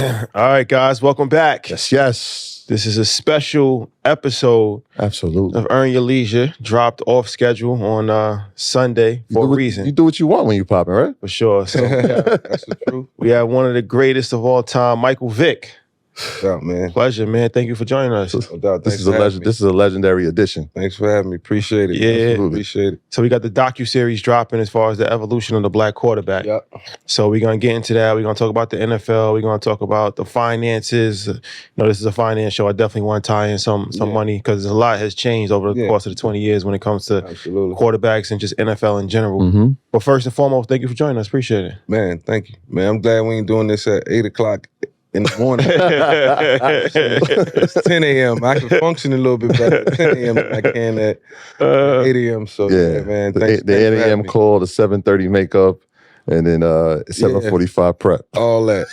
All right, guys, welcome back. Yes. This is a special episode Absolutely. of Earn Your Leisure, dropped off schedule on Sunday for a reason. You do what you want when you popping, right? For sure. So That's the truth. we have one of the greatest of all time, Michael Vick. Yeah, man. Pleasure, man. Thank you for joining us. No doubt. This is a legendary edition. Thanks for having me. Appreciate it. Yeah. Absolutely. Appreciate it. So we got the docuseries dropping as far as the evolution of the black quarterback. Yep. So we're going to get into that. We're going to talk about the NFL. We're going to talk about the finances. You know, this is a finance show. I definitely want to tie in some money because a lot has changed over the course of the 20 years when it comes to quarterbacks and just NFL in general. Mm-hmm. But first and foremost, thank you for joining us. Appreciate it. Man, thank you. Man, I'm glad we ain't doing this at 8 o'clock in the morning. It's 10 a.m. I can function a little bit better at 10 a.m. than I can at 8 a.m. So, yeah man. The 8 a.m. call, the 7:30 makeup, and then 7:45 prep. All that.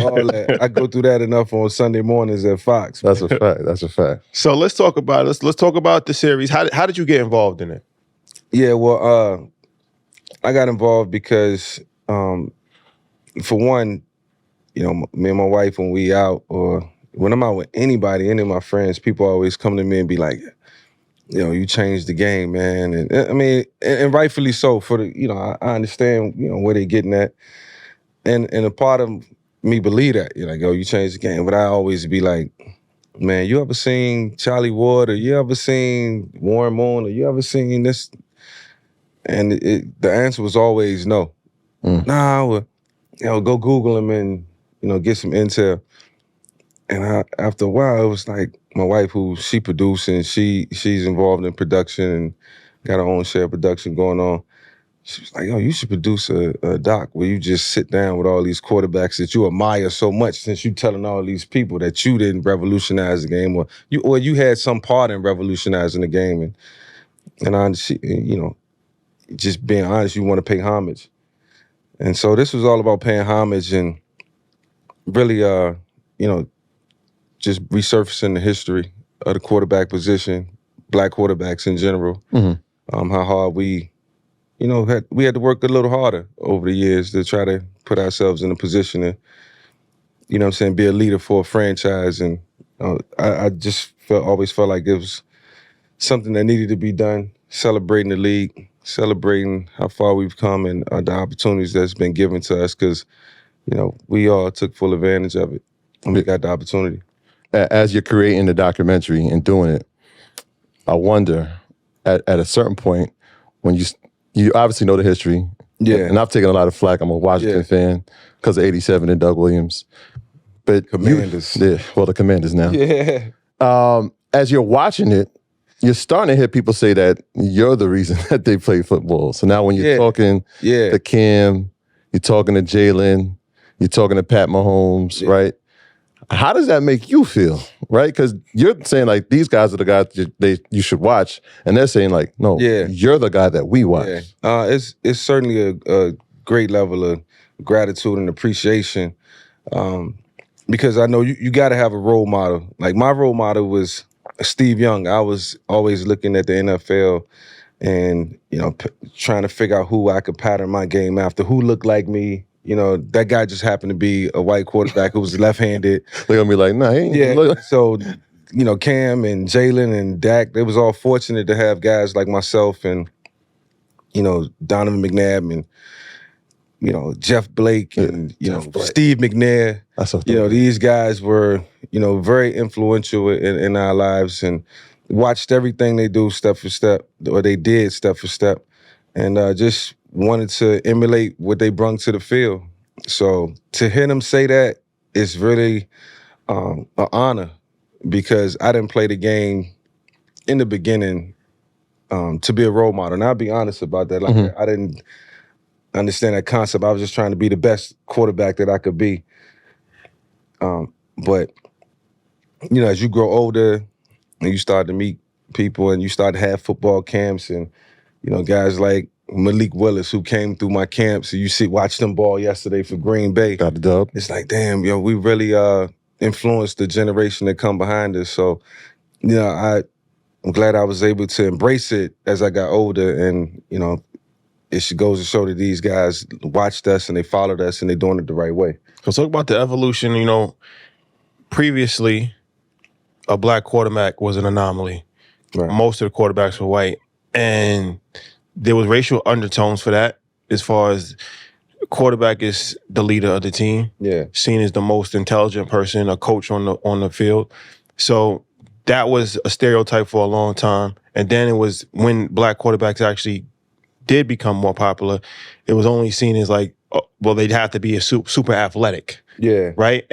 All that. I go through that enough on Sunday mornings at Fox. That's a fact. That's a fact. So let's talk about it. Let's talk about the series. How did you get involved in it? Yeah, well, I got involved because, for one, you know, me and my wife, when we out or when I'm out with anybody, any of my friends, people always come to me and be like, you know, you changed the game, man. And I mean, and rightfully so. For the, you know, I understand, you know, where they're getting at, and a part of me believe that. You're like, oh, you changed the game, but I always be like, man, you ever seen Charlie Ward, or you ever seen Warren Moon, or you ever seen this? And the answer was always no. Nah, well, you know, go Google him and, you know, get some intel. And after a while, it was like my wife, who she produced and she's involved in production and got her own share of production going on. She was like, yo, you should produce a doc where you just sit down with all these quarterbacks that you admire so much, since you telling all these people that you didn't revolutionize the game, or you had some part in revolutionizing the game. And you know, just being honest, you want to pay homage. And so this was all about paying homage and really, you know, just resurfacing the history of the quarterback position, black quarterbacks in general. Mm-hmm. How hard we, you know, we had to work a little harder over the years to try to put ourselves in a position to, you know what I'm saying, be a leader for a franchise. And I just always felt like it was something that needed to be done, celebrating the league, celebrating how far we've come and the opportunities that's been given to us, because, you know, we all took full advantage of it when we got the opportunity. As you're creating the documentary and doing it, I wonder, at a certain point, when you obviously know the history, and I've taken a lot of flack. I'm a Washington fan because of '87 and Doug Williams. But Commanders. The Commanders now. Yeah. As you're watching it, you're starting to hear people say that you're the reason that they play football. So now when you're talking to Cam, you're talking to Jalen, you're talking to Pat Mahomes, right? How does that make you feel, right? Because you're saying, like, these guys are the guys you should watch, and they're saying, like, no, you're the guy that we watch. It's certainly a great level of gratitude and appreciation, because I know you got to have a role model. Like, my role model was Steve Young. I was always looking at the NFL and, you know, trying to figure out who I could pattern my game after, who looked like me. You know, that guy just happened to be a white quarterback who was left-handed. They're going to be like, nah, he ain't. So, you know, Cam and Jalen and Dak, they was all fortunate to have guys like myself and, you know, Donovan McNabb and, you know, Jeff Blake and, you know, Steve McNair. You know, these guys were, you know, very influential in our lives, and watched everything they do step for step, or they did step for step, and just wanted to emulate what they brung to the field. So to hear them say that is really an honor, because I didn't play the game in the beginning to be a role model. And I'll be honest about that. Like, I didn't understand that concept. I was just trying to be the best quarterback that I could be. But, you know, as you grow older and you start to meet people and you start to have football camps and, you know, guys like Malik Willis, who came through my camps, and you watch them ball yesterday for Green Bay. Got the dub. It's like, damn, yo, we really influenced the generation that come behind us. So, you know, I'm glad I was able to embrace it as I got older, and, you know, it goes to show that these guys watched us and they followed us and they're doing it the right way. So talk about the evolution. Previously, a black quarterback was an anomaly. Right. Most of the quarterbacks were white, and there was racial undertones for that. As far as quarterback is the leader of the team, seen as the most intelligent person, a coach on the field. So that was a stereotype for a long time. And then it was when black quarterbacks actually did become more popular, it was only seen as like, they'd have to be a super athletic. Yeah. Right?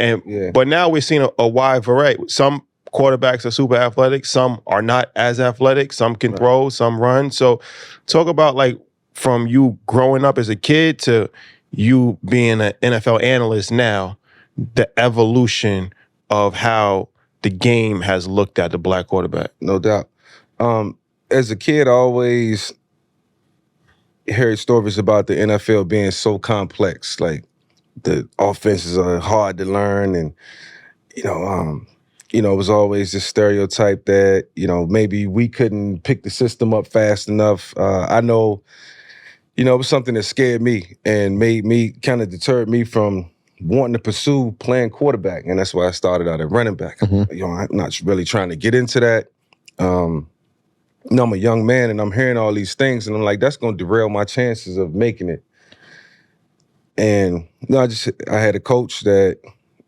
But now we're seeing a wide variety. Some quarterbacks are super athletic, some are not as athletic, some can throw, some run. So talk about like from you growing up as a kid to you being an NFL analyst now, the evolution of how the game has looked at the black quarterback. No doubt. As a kid, I always heard stories about the NFL being so complex. Like the offenses are hard to learn, and it was always this stereotype that maybe we couldn't pick the system up fast enough. I know, it was something that scared me and made me kind of deterred me from wanting to pursue playing quarterback, and that's why I started out at running back. Mm-hmm. I'm not really trying to get into that. I'm a young man and I'm hearing all these things and I'm like, that's going to derail my chances of making it. And I had a coach that,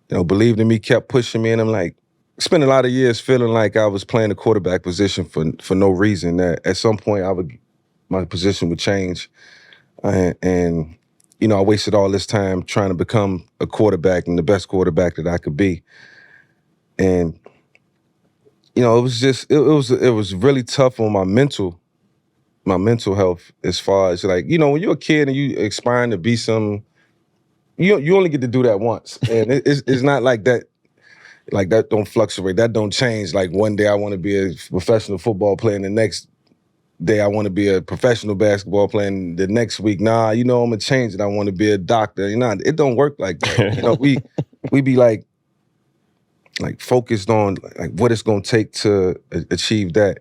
believed in me, kept pushing me, and I'm like, spent a lot of years feeling like I was playing the quarterback position for no reason. That at some point my position would change, and I wasted all this time trying to become a quarterback and the best quarterback that I could be. And it was really tough on my mental health as far as like, when you're a kid and you aspiring to be you only get to do that once. And it's not like that don't fluctuate, that don't change. Like one day I want to be a professional football player and the next day I want to be a professional basketball player and the next week, I'm gonna change it. I want to be a doctor. It don't work like that. We be like focused on like what it's gonna take to achieve that.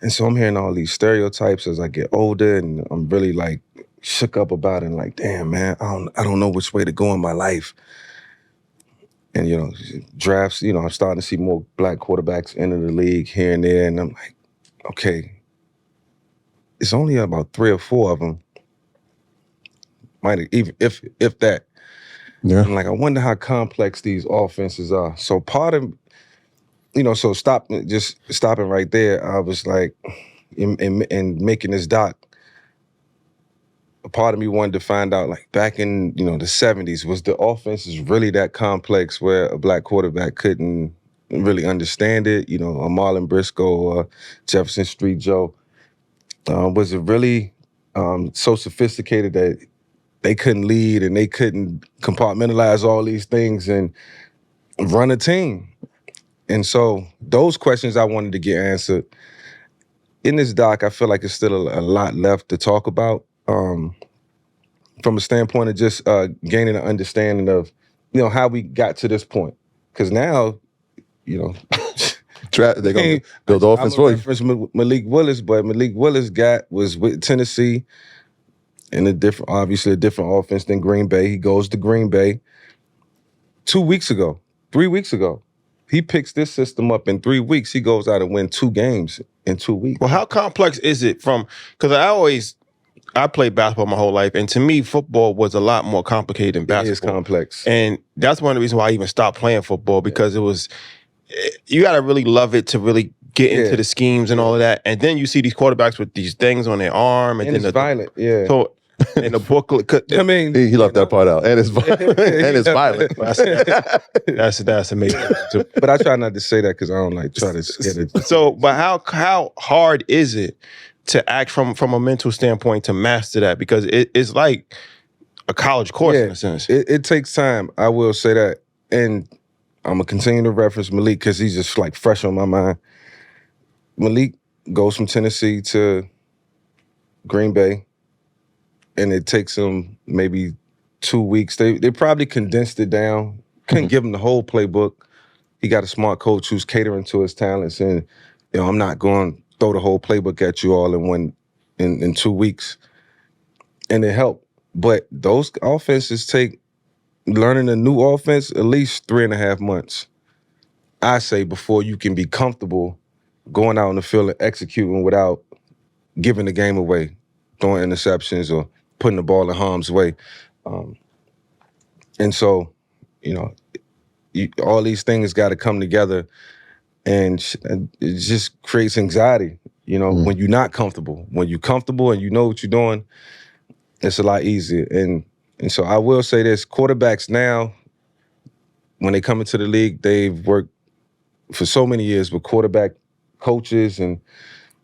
And so I'm hearing all these stereotypes as I get older, and I'm really like shook up about it and like, damn man, I don't know which way to go in my life. And drafts, I'm starting to see more black quarterbacks enter the league here and there, and I'm like, okay, it's only about 3 or 4 of them. Might even if that. Yeah. I'm like, I wonder how complex these offenses are. So part of, stopping right there, I was like, in making this doc, a part of me wanted to find out, like, back in, the 70s, was the offenses really that complex where a black quarterback couldn't really understand it? A Marlon Briscoe or Jefferson Street Joe. Was it really so sophisticated that they couldn't lead and they couldn't compartmentalize all these things and run a team? And so those questions I wanted to get answered. In this doc, I feel like there's still a lot left to talk about from a standpoint of just gaining an understanding of, how we got to this point. Because now, they're going to build the offense for you. I'm a reference Malik Willis, but Malik Willis was with Tennessee in obviously a different offense than Green Bay. He goes to Green Bay 3 weeks ago. He picks this system up in 3 weeks. He goes out and wins 2 games in 2 weeks. Well, how complex is it because I played basketball my whole life, and to me, football was a lot more complicated than basketball. It is complex. And that's one of the reasons why I even stopped playing football, because you got to really love it to really get into the schemes and all of that. And then you see these quarterbacks with these things on their arm. And then it's violent, yeah. So, in the booklet, he left that part out. And it's violent. And it's violent. That's amazing too. But I try not to say that because I don't like try to get it. So, but how hard is it to act from a mental standpoint to master that? Because it's like a college course in a sense. It takes time, I will say that. And I'm going to continue to reference Malik because he's just like fresh on my mind. Malik goes from Tennessee to Green Bay, and it takes him maybe 2 weeks. They probably condensed it down. Couldn't give him the whole playbook. He got a smart coach who's catering to his talents, and I'm not going to throw the whole playbook at you all in 2 weeks. And it helped. But those offenses take learning a new offense, at least 3.5 months, I say, before you can be comfortable going out on the field and executing without giving the game away, throwing interceptions or putting the ball in harm's way. And so, all these things got to come together, and it just creates anxiety, when you're not comfortable. When you're comfortable and you know what you're doing, it's a lot easier. And so I will say this, quarterbacks now, when they come into the league, they've worked for so many years with quarterback coaches and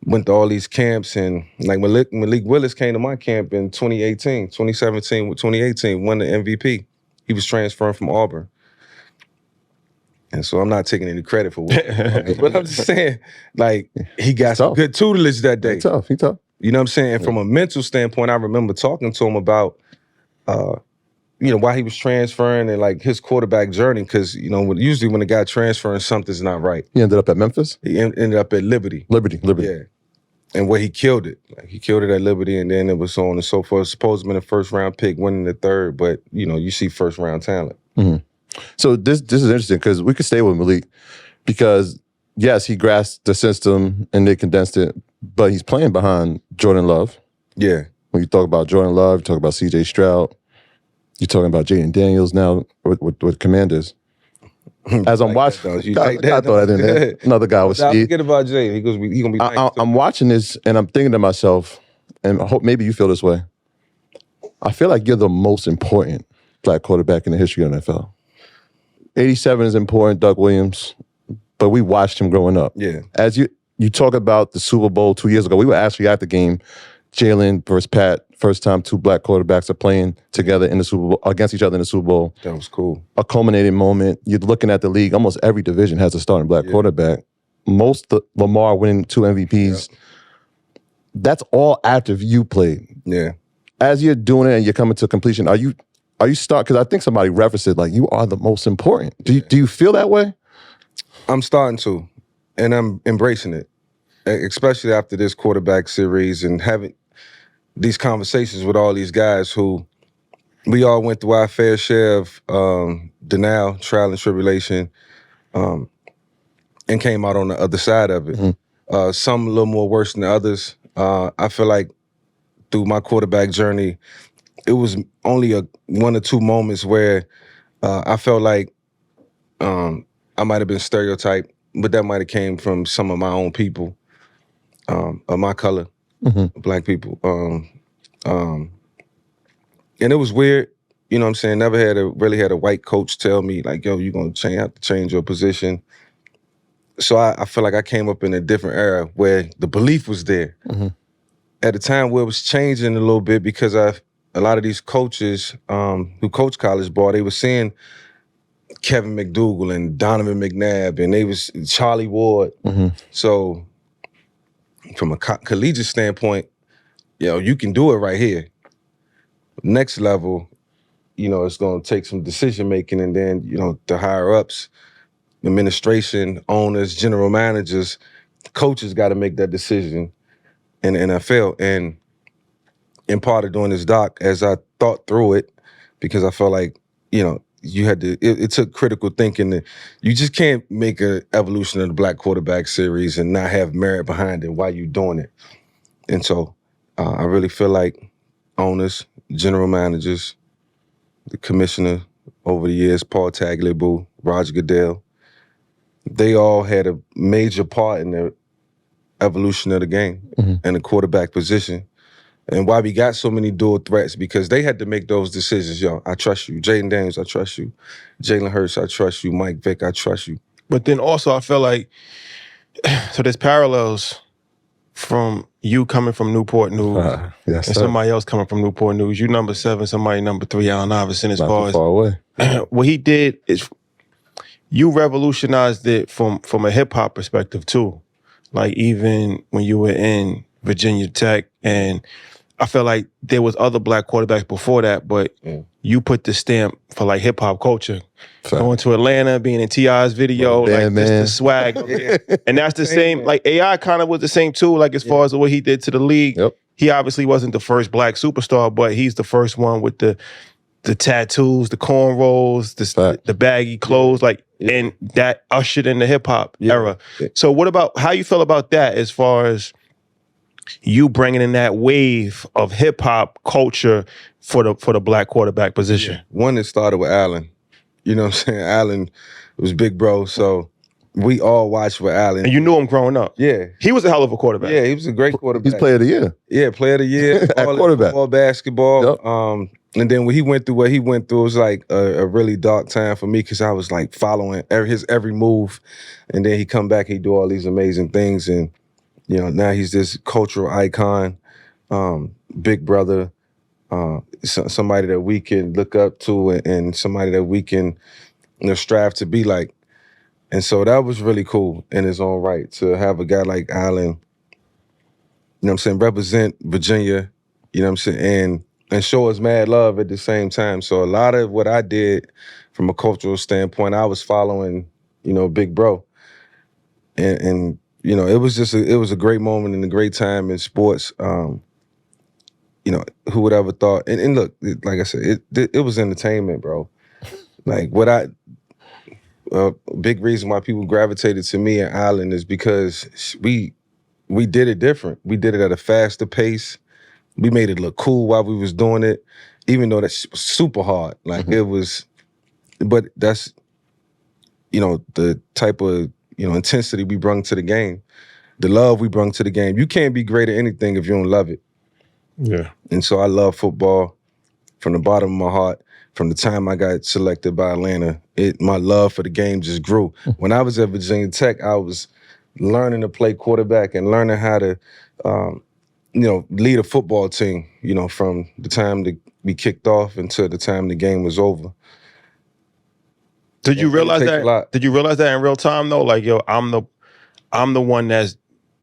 went to all these camps. And like Malik Willis came to my camp in 2017 with 2018, won the MVP. He was transferring from Auburn. And so I'm not taking any credit for what, but I'm just saying, like, he got some good tutelage that day. He tough. You know what I'm saying? And from a mental standpoint, I remember talking to him about, why he was transferring and like his quarterback journey. Because, usually when a guy transferring, something's not right. He ended up at Memphis? He ended up at Liberty. Liberty. Yeah. And where he killed it. Like, he killed it at Liberty, and then it was so on and so forth. Supposed to have been a first-round pick, winning the third, but, you see first-round talent. Mm-hmm. So this is interesting because we could stay with Malik because, yes, he grasped the system and they condensed it, but he's playing behind Jordan Love. Yeah. When you talk about Jordan Love, you talk about C.J. Stroud, you're talking about Jaden Daniels now with Commanders. As I'm watching, I throw that in there. Another guy was Steve. Forget about Jay. He gonna be. I'm watching this and I'm thinking to myself, and I hope maybe you feel this way. I feel like you're the most important black quarterback in the history of the NFL. 87 is important, Doug Williams, but we watched him growing up. Yeah. As you talk about the Super Bowl 2 years ago, we were actually at the game, Jalen versus Pat, first time two black quarterbacks are playing together in the Super Bowl, against each other in the Super Bowl. That was cool. A culminating moment. You're looking at the league, almost every division has a starting black quarterback. Lamar winning 2 MVPs. Yeah. That's all after you played. Yeah. As you're doing it and you're coming to completion, are you because I think somebody referenced it, like, you are the most important. Do you feel that way? I'm starting to, and I'm embracing it, especially after this quarterback series and having these conversations with all these guys who we all went through our fair share of denial, trial, and tribulation, and came out on the other side of it. Mm-hmm. Some a little more worse than others. I feel like through my quarterback journey, it was only 1 or 2 moments where I felt like I might have been stereotyped, but that might have came from some of my own people of my color, black people. And it was weird, you know what I'm saying? Never really had a white coach tell me, like, yo, you're going to have to change your position. So I feel like I came up in a different era where the belief was there. Mm-hmm. At a time where it was changing a little bit because a lot of these coaches who coach college ball, they were seeing Kevin McDougal and Donovan McNabb, and they was Charlie Ward. Mm-hmm. So from a collegiate standpoint, you can do it right here. Next level, it's going to take some decision making, and then, the higher ups, administration, owners, general managers, coaches got to make that decision in the NFL. And in part of doing this doc, as I thought through it, because I felt like, you had to, it took critical thinking. You just can't make an evolution of the black quarterback series and not have merit behind it while you're doing it. And so I really feel like owners, general managers, the commissioner over the years, Paul Tagliabue, Roger Goodell, they all had a major part in the evolution of the game and the quarterback position. And why we got so many dual threats, because they had to make those decisions. Yo, I trust you. Jaden Daniels, I trust you. Jalen Hurts, I trust you. Mike Vick, I trust you. But then also I feel like, so there's parallels from you coming from Newport News and somebody else coming from Newport News. You number 7, somebody number 3, Allen Iverson, as far as... far away. What he did is you revolutionized it from a hip-hop perspective too. Like even when you were in Virginia Tech, and I feel like there was other black quarterbacks before that, but you put the stamp for like hip hop culture. Going to Atlanta, being in T.I.'s video, just the swag. And that's the same, like AI kind of was the same too, like as far as what he did to the league. Yep. He obviously wasn't the first black superstar, but he's the first one with the the tattoos, the cornrows, the baggy clothes, and that ushered in the hip hop era. So what about how you feel about that as far as you bringing in that wave of hip hop culture for the black quarterback position? Yeah. One that started with Allen. You know what I'm saying? Allen was big bro, so we all watched with Allen. And you knew him growing up. Yeah. He was a hell of a quarterback. Yeah, he was a great quarterback. He's player of the year. Yeah, player of the year. At quarterback. Football, basketball. Yep. And then when he went through what he went through, it was like a really dark time for me because I was like following his every move. And then he come back, he do all these amazing things. And, you know, now he's this cultural icon, big brother, somebody that we can look up to and somebody that we can, you know, strive to be like. And so that was really cool in his own right to have a guy like Allen, you know what I'm saying, represent Virginia, you know what I'm saying, and show us mad love at the same time. So a lot of what I did from a cultural standpoint, I was following, you know, Big Bro. And you know, it was a great moment and a great time in sports. You know, who would ever thought, and look, like I said, it was entertainment, bro. Like big reason why people gravitated to me and Allen is because we did it different. We did it at a faster pace. We made it look cool while we was doing it, even though that's super hard. Like it was, but that's, you know, the type of, you know, intensity we brought to the game, the love we brought to the game. You can't be great at anything if you don't love it. Yeah. And so I love football from the bottom of my heart. From the time I got selected by Atlanta, my love for the game just grew. When I was at Virginia Tech, I was learning to play quarterback and learning how to, you know, lead a football team, you know, from the time that we kicked off until the time the game was over. Did you realize that? Did you realize that in real time though? Like, yo, I'm the one that's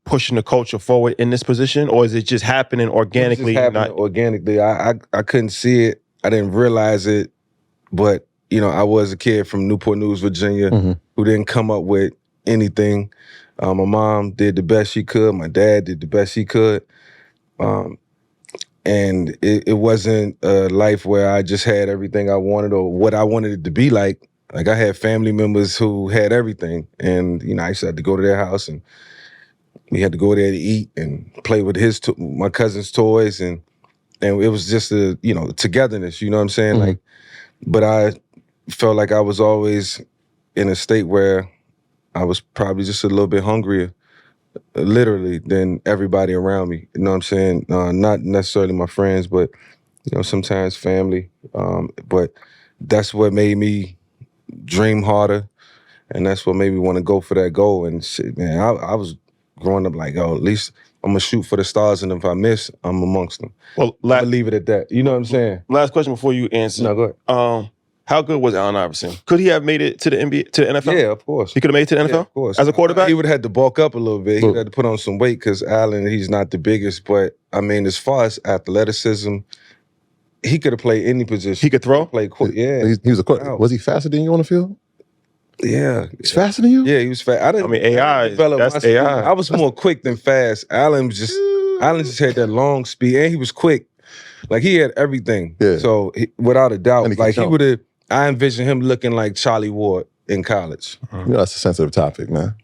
pushing the culture forward in this position, or is it just happening organically? It just happening organically. I couldn't see it. I didn't realize it, but you know, I was a kid from Newport News, Virginia, who didn't come up with anything. My mom did the best she could. My dad did the best he could. And it wasn't a life where I just had everything I wanted or what I wanted it to be like. Like I had family members who had everything. And, you know, I used to have to go to their house and we had to go there to eat and play with my cousin's toys. And it was just a, you know, togetherness, you know what I'm saying? Like, but I felt like I was always in a state where I was probably just a little bit hungrier, literally, than everybody around me. You know what I'm saying? Not necessarily my friends, but, you know, sometimes family. But that's what made me dream harder. And that's what made me want to go for that goal. And shit, man, I was growing up like, oh, at least I'm going to shoot for the stars, and if I miss, I'm amongst them. Well, I'll leave it at that. You know what I'm saying? Last question before you answer. No, go ahead. How good was Allen Iverson? Could he have made it to the NBA, to the NFL? Yeah, of course. He could have made it to the NFL? Yeah, of course. As a quarterback? He would have had to bulk up a little bit. He would have had to put on some weight because Allen, he's not the biggest. But, I mean, as far as athleticism, he could have played any position. He could throw? Yeah. He was a quarterback. Was he faster than you on the field? Yeah. He's faster than you? Yeah, he was fast. AI, that's AI. I was more quick than fast. Allen just had that long speed, and he was quick. Like, he had everything. Yeah. So, without a doubt, he would have, I envision him looking like Charlie Ward in college. You know, that's a sensitive topic, man.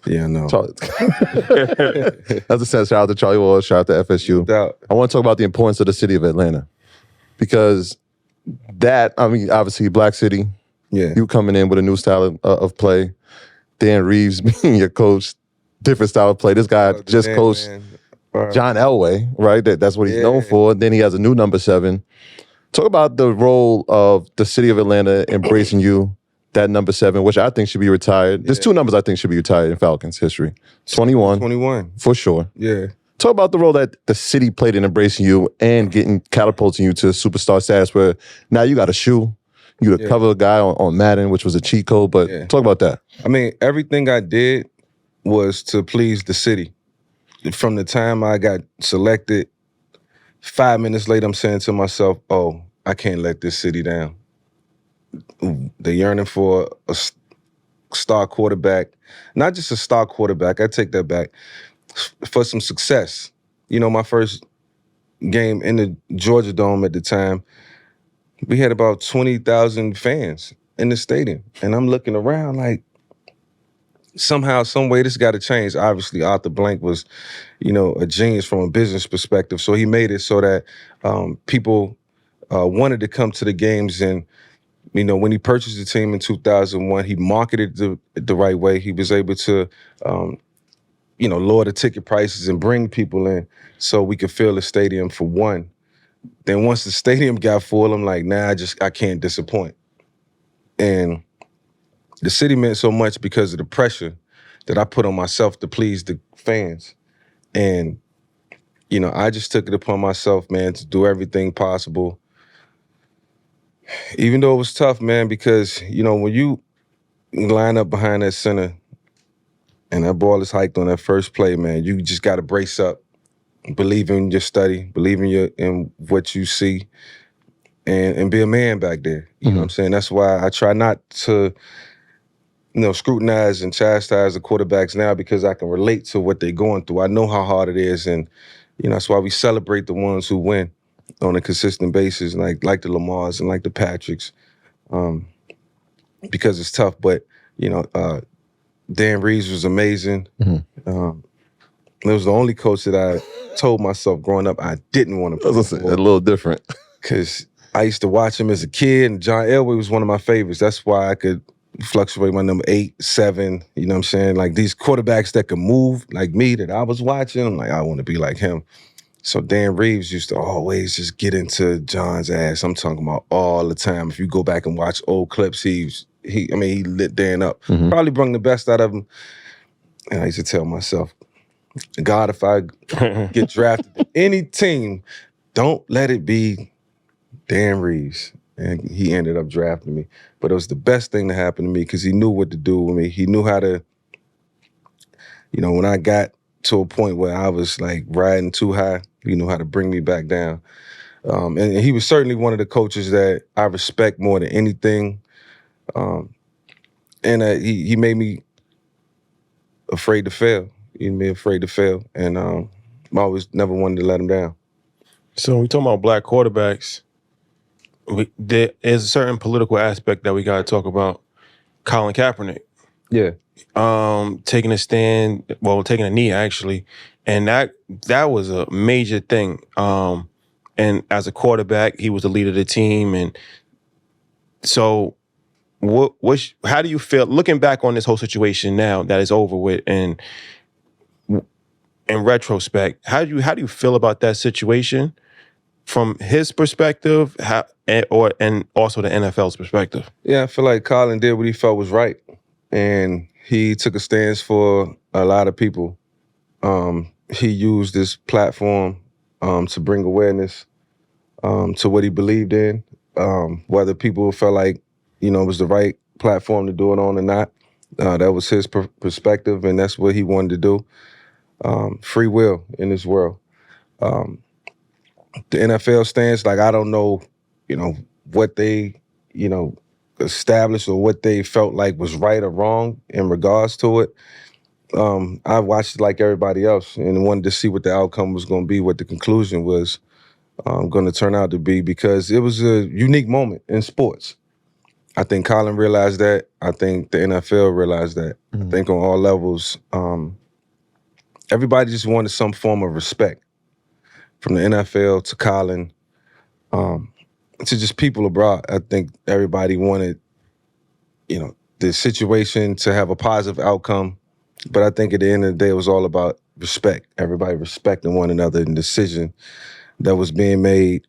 Yeah, I know. That's a sense. Shout out to Charlie Ward, shout out to FSU. I want to talk about the importance of the city of Atlanta. Because that, I mean, obviously, Black City. Yeah. You coming in with a new style of play. Dan Reeves being your coach, different style of play. This guy just coached John Elway, right? That's what he's known for. Then he has a new number 7. Talk about the role of the city of Atlanta embracing you, that number 7, which I think should be retired. There's 2 numbers I think should be retired in Falcons history. 21. 21. For sure. Yeah. Talk about the role that the city played in embracing you and catapulting you to superstar status where now you got a shoe. You could cover a guy on Madden, which was a cheat code, but talk about that. I mean, everything I did was to please the city. From the time I got selected, 5 minutes later, I'm saying to myself, oh, I can't let this city down. They're yearning for a star quarterback. Not just a star quarterback, I take that back. For some success. You know, my first game in the Georgia Dome at the time, we had about 20,000 fans in the stadium. And I'm looking around like, somehow, some way, this got to change. Obviously, Arthur Blank was, a genius from a business perspective. So he made it so that people wanted to come to the games. And, when he purchased the team in 2001, he marketed the right way. He was able to, lower the ticket prices and bring people in so we could fill the stadium for one. Then once the stadium got full, I'm like, nah, I can't disappoint. And the city meant so much because of the pressure that I put on myself to please the fans. And, I just took it upon myself, man, to do everything possible. Even though it was tough, man, because, when you line up behind that center and that ball is hiked on that first play, man, you just got to brace up, believe in your study, believe in what you see, and be a man back there. You know what I'm saying? That's why I try not to, scrutinize and chastise the quarterbacks now, because I can relate to what they're going through. I know how hard it is, and that's why we celebrate the ones who win on a consistent basis, like the Lamars and like the Patricks, because it's tough. But Dan Reeves was amazing. It was the only coach that I told myself growing up I didn't want to play for. A little different, because I used to watch him as a kid, and John Elway was one of my favorites. That's why I could fluctuate my number 8, 7, you know what I'm saying? Like these quarterbacks that could move like me that I was watching, I'm like, I want to be like him. So Dan Reeves used to always just get into John's ass. I'm talking about all the time. If you go back and watch old clips, he lit Dan up. Probably brought the best out of him. And I used to tell myself, God, if I get drafted to any team, don't let it be Dan Reeves. And he ended up drafting me. But it was the best thing to happen to me because he knew what to do with me. He knew how to, when I got to a point where I was like riding too high, he knew how to bring me back down. And he was certainly one of the coaches that I respect more than anything. And he made me afraid to fail. He made me afraid to fail. And I always never wanted to let him down. So when we talking about black quarterbacks, there is a certain political aspect that we got to talk about. Colin Kaepernick. Yeah. Taking a stand, taking a knee actually. And that was a major thing. And as a quarterback, he was the leader of the team. And so how do you feel looking back on this whole situation now that is over with, and in retrospect, how do you feel about that situation from his perspective, and also the NFL's perspective? Yeah, I feel like Colin did what he felt was right, and he took a stance for a lot of people. He used this platform to bring awareness to what he believed in, whether people felt like it was the right platform to do it on or not. That was his perspective, and that's what he wanted to do. Free will in this world. The NFL stance, like, I don't know, what they, established or what they felt like was right or wrong in regards to it. I watched it like everybody else and wanted to see what the outcome was going to be, what the conclusion was going to turn out to be, because it was a unique moment in sports. I think Colin realized that. I think the NFL realized that. I think on all levels, everybody just wanted some form of respect. From the NFL to Colin, to just people abroad. I think everybody wanted, the situation to have a positive outcome. But I think at the end of the day, it was all about respect. Everybody respecting one another and the decision that was being made.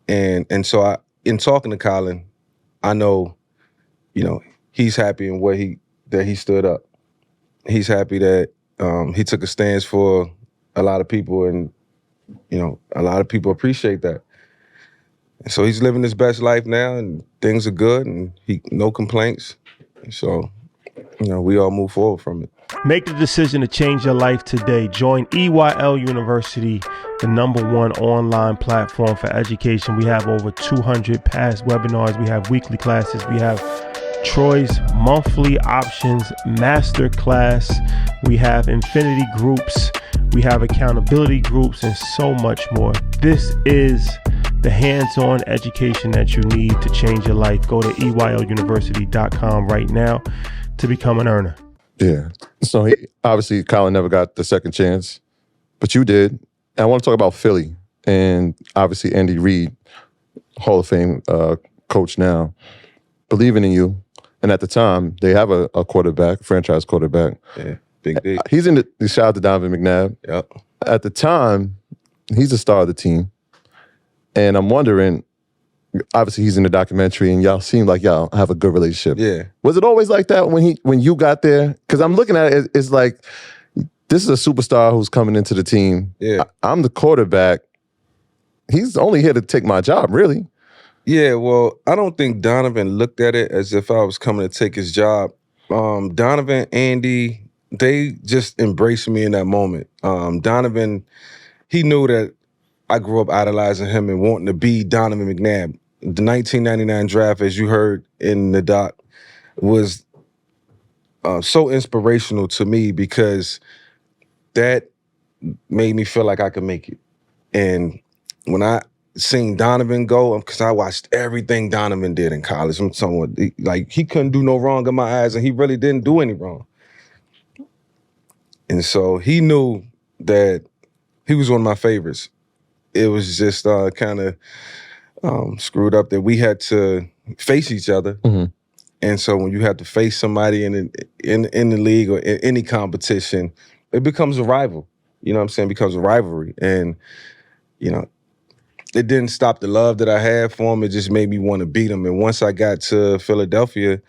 And so in talking to Colin, I know, he's happy in that he stood up. He's happy that he took a stance for a lot of people, and a lot of people appreciate that. And so he's living his best life now, and things are good, and no complaints. So, we all move forward from it. Make the decision to change your life today. Join EYL University, the #1 online platform for education. We have over 200 past webinars. We have weekly classes. We have Troy's monthly options master class. We have infinity groups. We have accountability groups and so much more. This is the hands-on education that you need to change your life. Go to EYLUniversity.com right now to become an earner. Yeah. So obviously Colin never got the second chance, but you did. And I want to talk about Philly and obviously Andy Reid, Hall of Fame coach now, believing in you. And at the time, they have a quarterback, franchise quarterback. Yeah, Big D. He's in the shout out to Donovan McNabb. Yep. At the time, he's the star of the team. And I'm wondering, obviously he's in the documentary and y'all seem like y'all have a good relationship. Yeah. Was it always like that when you got there? Because I'm looking at it, it's like, this is a superstar who's coming into the team. Yeah. I'm the quarterback. He's only here to take my job, really. Yeah, well, I don't think Donovan looked at it as if I was coming to take his job. Donovan, Andy, they just embraced me in that moment. Donovan, he knew that I grew up idolizing him and wanting to be Donovan McNabb. The 1999 draft, as you heard in the doc, was so inspirational to me because that made me feel like I could make it. And when I seen Donovan go, because I watched everything Donovan did in college. I'm talking like he couldn't do no wrong in my eyes, and he really didn't do any wrong. And so he knew that he was one of my favorites. It was just kind of screwed up that we had to face each other. Mm-hmm. And so when you have to face somebody in the league or in any competition, it becomes a rival. You know what I'm saying? It becomes a rivalry. And, you know, it didn't stop the love that I had for him. It just made me want to beat him. And once I got to Philadelphia,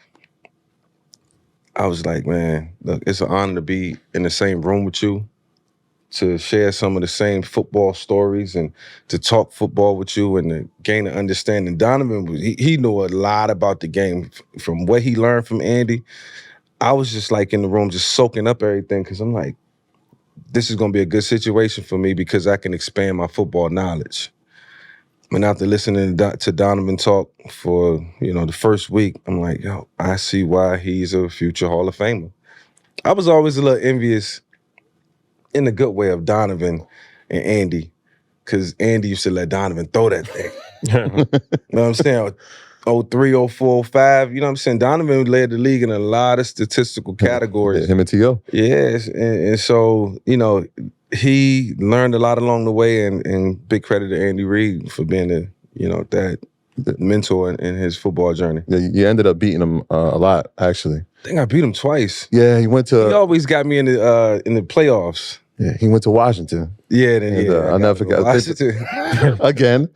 I was like, man, look, it's an honor to be in the same room with you, to share some of the same football stories and to talk football with you and to gain an understanding. Donovan, he knew a lot about the game. From what he learned from Andy, I was just like in the room just soaking up everything because I'm like, this is going to be a good situation for me because I can expand my football knowledge. And after listening to Donovan talk for, the first week, I'm like, yo, I see why he's a future Hall of Famer. I was always a little envious in the good way of Donovan and Andy, because Andy used to let Donovan throw that thing. You know what I'm saying? 03, 04, 05, you know what I'm saying? Donovan led the league in a lot of statistical categories. Yeah, him and T.O. Yes, and so, he learned a lot along the way, and big credit to Andy Reid for being that mentor in his football journey. Yeah, you ended up beating him a lot, actually. I think I beat him twice. Yeah, he always got me in the playoffs. Yeah, he went to Washington. Yeah, I'll never forget. Washington. Again.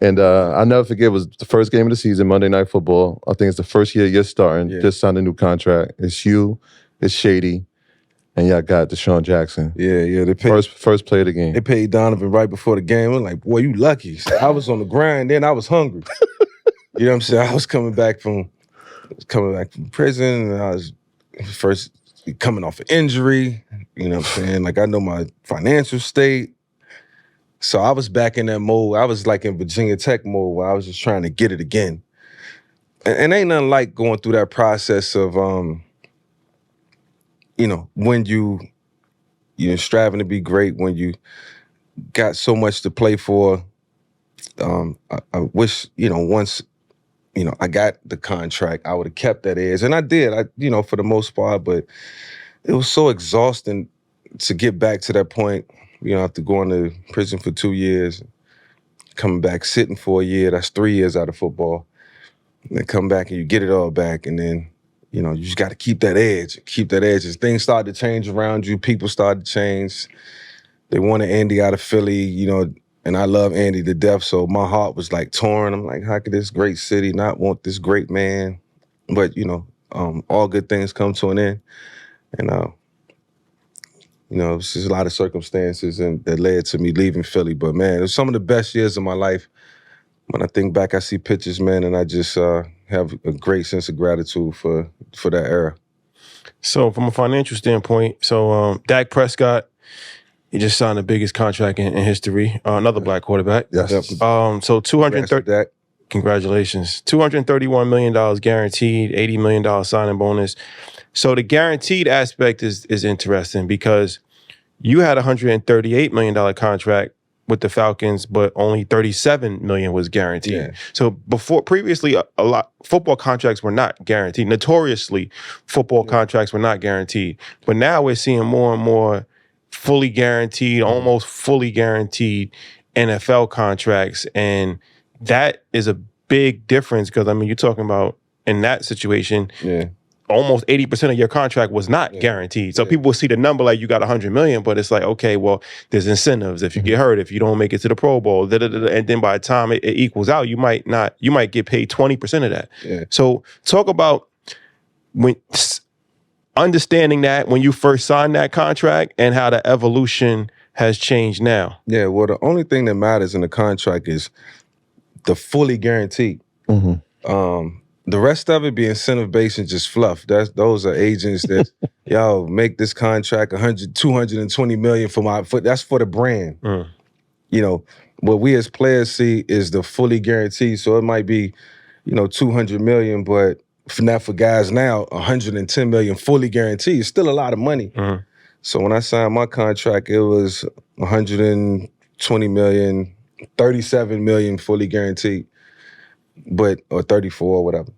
And I'll never forget, it was the first game of the season, Monday Night Football. I think it's the first year you're starting, just signed a new contract. It's you, it's Shady, and y'all got Deshaun Jackson. Yeah. They paid, first play of the game. They paid Donovan right before the game. I'm like, boy, you lucky. So I was on the grind, then I was hungry. You know what I'm saying? I was coming back from prison, and I was first coming off an injury. You know what I'm saying? Like, I know my financial state. So I was back in that mode. I was like in Virginia Tech mode where I was just trying to get it again. And ain't nothing like going through that process of, when you're striving to be great, when you got so much to play for. I wish, once, I got the contract, I would have kept that edge. And I did, for the most part, but it was so exhausting to get back to that point. After going to prison for 2 years, coming back, sitting for a year, that's 3 years out of football. And then come back and you get it all back. And then, you just got to keep that edge. As things started to change around you, people started to change. They wanted Andy out of Philly, and I love Andy to death. So my heart was like torn. I'm like, how could this great city not want this great man? But, all good things come to an end. And, it's just a lot of circumstances and that led to me leaving Philly. But, man, it was some of the best years of my life. When I think back, I see pictures, man, and I just have a great sense of gratitude for that era. So from a financial standpoint, Dak Prescott, he just signed the biggest contract in history. Another black quarterback. Yes. So 230. Congratulations. $231 million guaranteed, $80 million signing bonus. So the guaranteed aspect is interesting because you had a $138 million contract with the Falcons, but only $37 million was guaranteed. Yeah. So previously, a lot football contracts were not guaranteed. Notoriously, football contracts were not guaranteed. But now we're seeing more and more fully guaranteed, almost fully guaranteed NFL contracts, and that is a big difference because I mean, you're talking about in that situation. Yeah. Almost 80% of your contract was not guaranteed. So people will see the number like you got $100 million, but it's like, okay, well, there's incentives. If you get hurt, if you don't make it to the Pro Bowl, and then by the time it equals out, you might get paid 20% of that. Yeah. So talk about understanding that when you first signed that contract and how the evolution has changed now. Yeah, well, the only thing that matters in the contract is the fully guaranteed. The rest of it be incentive-based and just fluff. Those are agents that, yo, make this contract $220 million that's for the brand. You know, what we as players see is the fully guaranteed. So it might be, $200 million, but for guys now, $110 million fully guaranteed. It's still a lot of money. So when I signed my contract, it was $120 million, $37 million fully guaranteed, or 34 or whatever.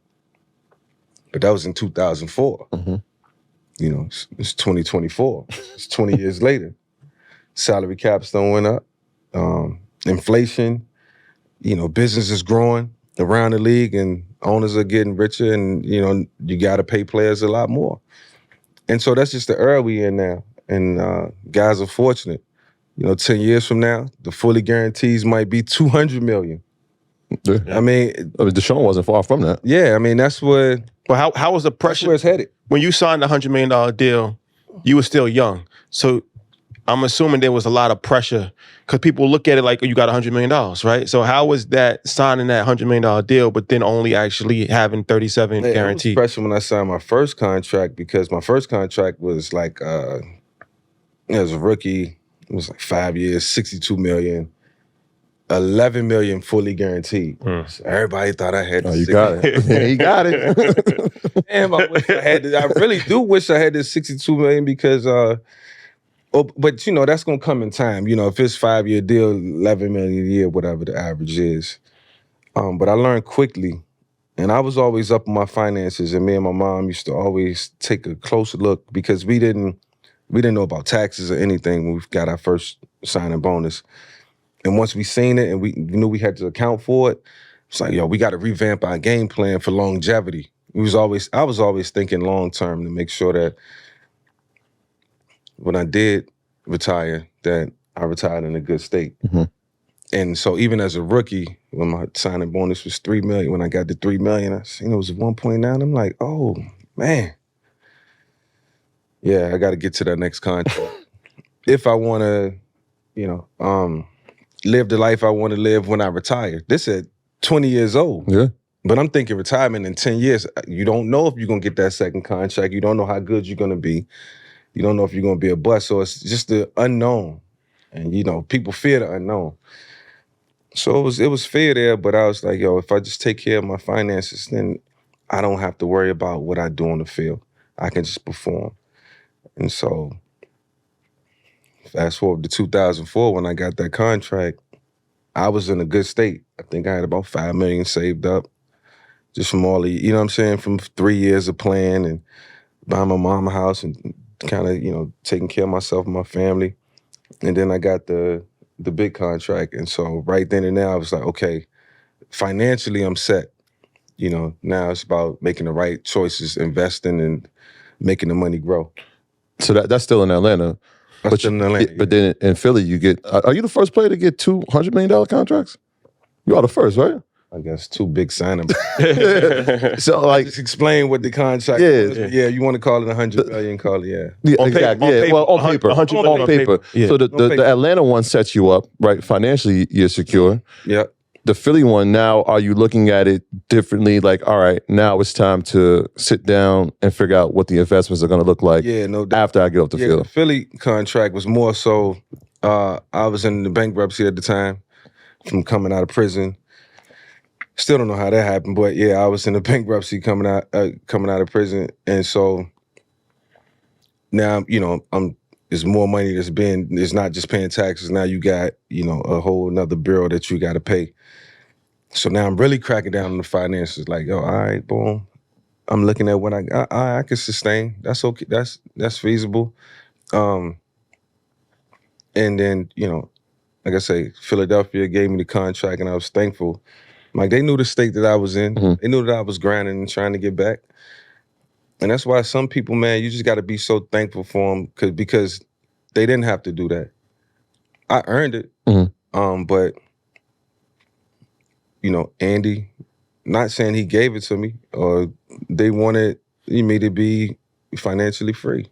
But that was in 2004. It's 2024. It's 20 years later. Salary caps done went up. Inflation, business is growing around the league and owners are getting richer and, you got to pay players a lot more. And so that's just the era we in now. And guys are fortunate. 10 years from now, the fully guarantees might be $200 million. Yeah. I mean, Deshaun wasn't far from that. Yeah, I mean, that's what... Well, how was the pressure? That's where it's headed. When you signed the $100 million deal, you were still young. So I'm assuming there was a lot of pressure because people look at it like, you got $100 million, right? So how was that signing that $100 million deal, but then only actually having 37 guaranteed? It was pressure when I signed my first contract because my first contract was like, as a rookie, it was like 5 years, $62 million. $11 million fully guaranteed. So everybody thought I had. Oh, you got it. He got it. Damn, I wish I had this. I really do wish I had this $62 million because, but that's gonna come in time. If it's 5-year deal, $11 million a year, whatever the average is. But I learned quickly, and I was always up on my finances. And me and my mom used to always take a closer look because we didn't know about taxes or anything when we got our first signing bonus. And once we seen it and we knew we had to account for it, it's like, we got to revamp our game plan for longevity. I was always thinking long term to make sure that when I did retire, that I retired in a good state. And so even as a rookie, when my signing bonus was $3 million, when I got the $3 million, I seen it was 1.9. I'm like, oh man, yeah, I got to get to that next contract if I want to, live the life I want to live when I retire. This at 20 years old. Yeah. But I'm thinking retirement in 10 years. You don't know if you're going to get that second contract. You don't know how good you're going to be. You don't know if you're going to be a bust. So it's just the unknown. And, people fear the unknown. So it was fear there, but I was like, if I just take care of my finances, then I don't have to worry about what I do on the field. I can just perform. And so fast forward to 2004 when I got that contract, I was in a good state. I think I had about $5 million saved up just from all the, from 3 years of playing and buying my mom a house and kind of, taking care of myself and my family. And then I got the big contract. And so right then and there, I was like, okay, financially I'm set. Now it's about making the right choices, investing and making the money grow. So that's still in Atlanta. But then in Philly, you get, are you the first player to get two $100 million contracts? You are the first, right? I guess two big signing. So like, just explain what the contract is. Yeah, you want to call it $100 million, call it, yeah, exactly. Well, on paper. On paper. Yeah. So the Atlanta one sets you up, right? Financially, you're secure. Yeah. The Philly one, now, are you looking at it differently? Like, all right, now it's time to sit down and figure out what the investments are going to look like after I get off the field. The Philly contract was more so, I was in the bankruptcy at the time from coming out of prison. Still don't know how that happened, but I was in the bankruptcy coming out of prison. And so now, I'm there's more money it's not just paying taxes. Now you got, a whole another bill that you got to pay. So now I'm really cracking down on the finances. Like, all right, boom. I'm looking at what I can sustain. That's okay. That's feasible. And then, like I say, Philadelphia gave me the contract and I was thankful. Like, they knew the state that I was in. Mm-hmm. They knew that I was grinding and trying to get back. And that's why some people, man, you just got to be so thankful for them because they didn't have to do that. I earned it. Mm-hmm. But, Andy, not saying he gave it to me or they wanted me to be financially free.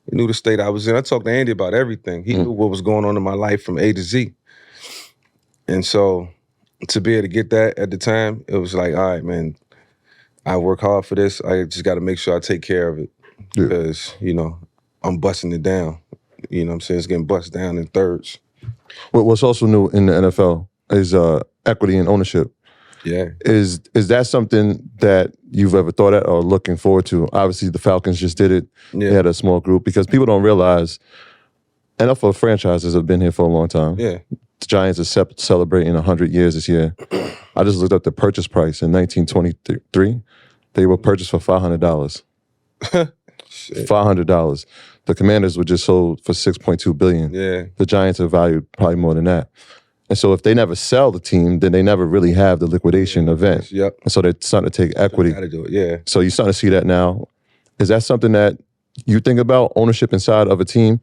He knew the state I was in. I talked to Andy about everything. He knew what was going on in my life from A to Z. And so to be able to get that at the time, it was like, all right, man, I work hard for this. I just got to make sure I take care of it because, I'm busting it down. You know what I'm saying? It's getting bust down in thirds. What's also new in the NFL is equity and ownership. Yeah. Is that something that you've ever thought at or looking forward to? Obviously, the Falcons just did it. Yeah. They had a small group because people don't realize NFL franchises have been here for a long time. Yeah. The Giants are celebrating 100 years this year. I just looked up the purchase price in 1923. They were purchased for $500. $500. The Commanders were just sold for $6.2 billion. Yeah. The Giants are valued probably more than that. And so if they never sell the team, then they never really have the liquidation event. Yep. And so they're starting to take equity. Got to do it, yeah. So you're starting to see that now. Is that something that you think about, ownership inside of a team?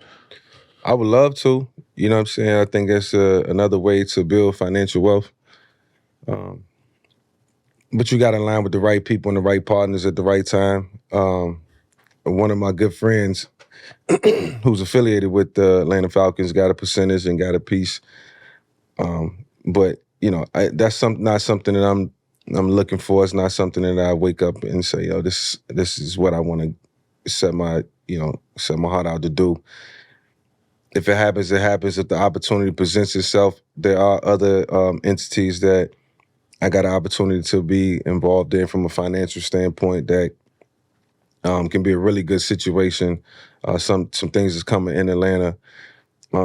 I would love to. You know what I'm saying? I think that's another way to build financial wealth. But you got to align with the right people and the right partners at the right time. One of my good friends who's affiliated with the Atlanta Falcons got a percentage and got a piece. But that's not something that I'm looking for. It's not something that I wake up and say, this is what I want to set my heart out to do. If it happens, it happens. If the opportunity presents itself, there are other entities that I got an opportunity to be involved in from a financial standpoint that can be a really good situation. Some things is coming in Atlanta.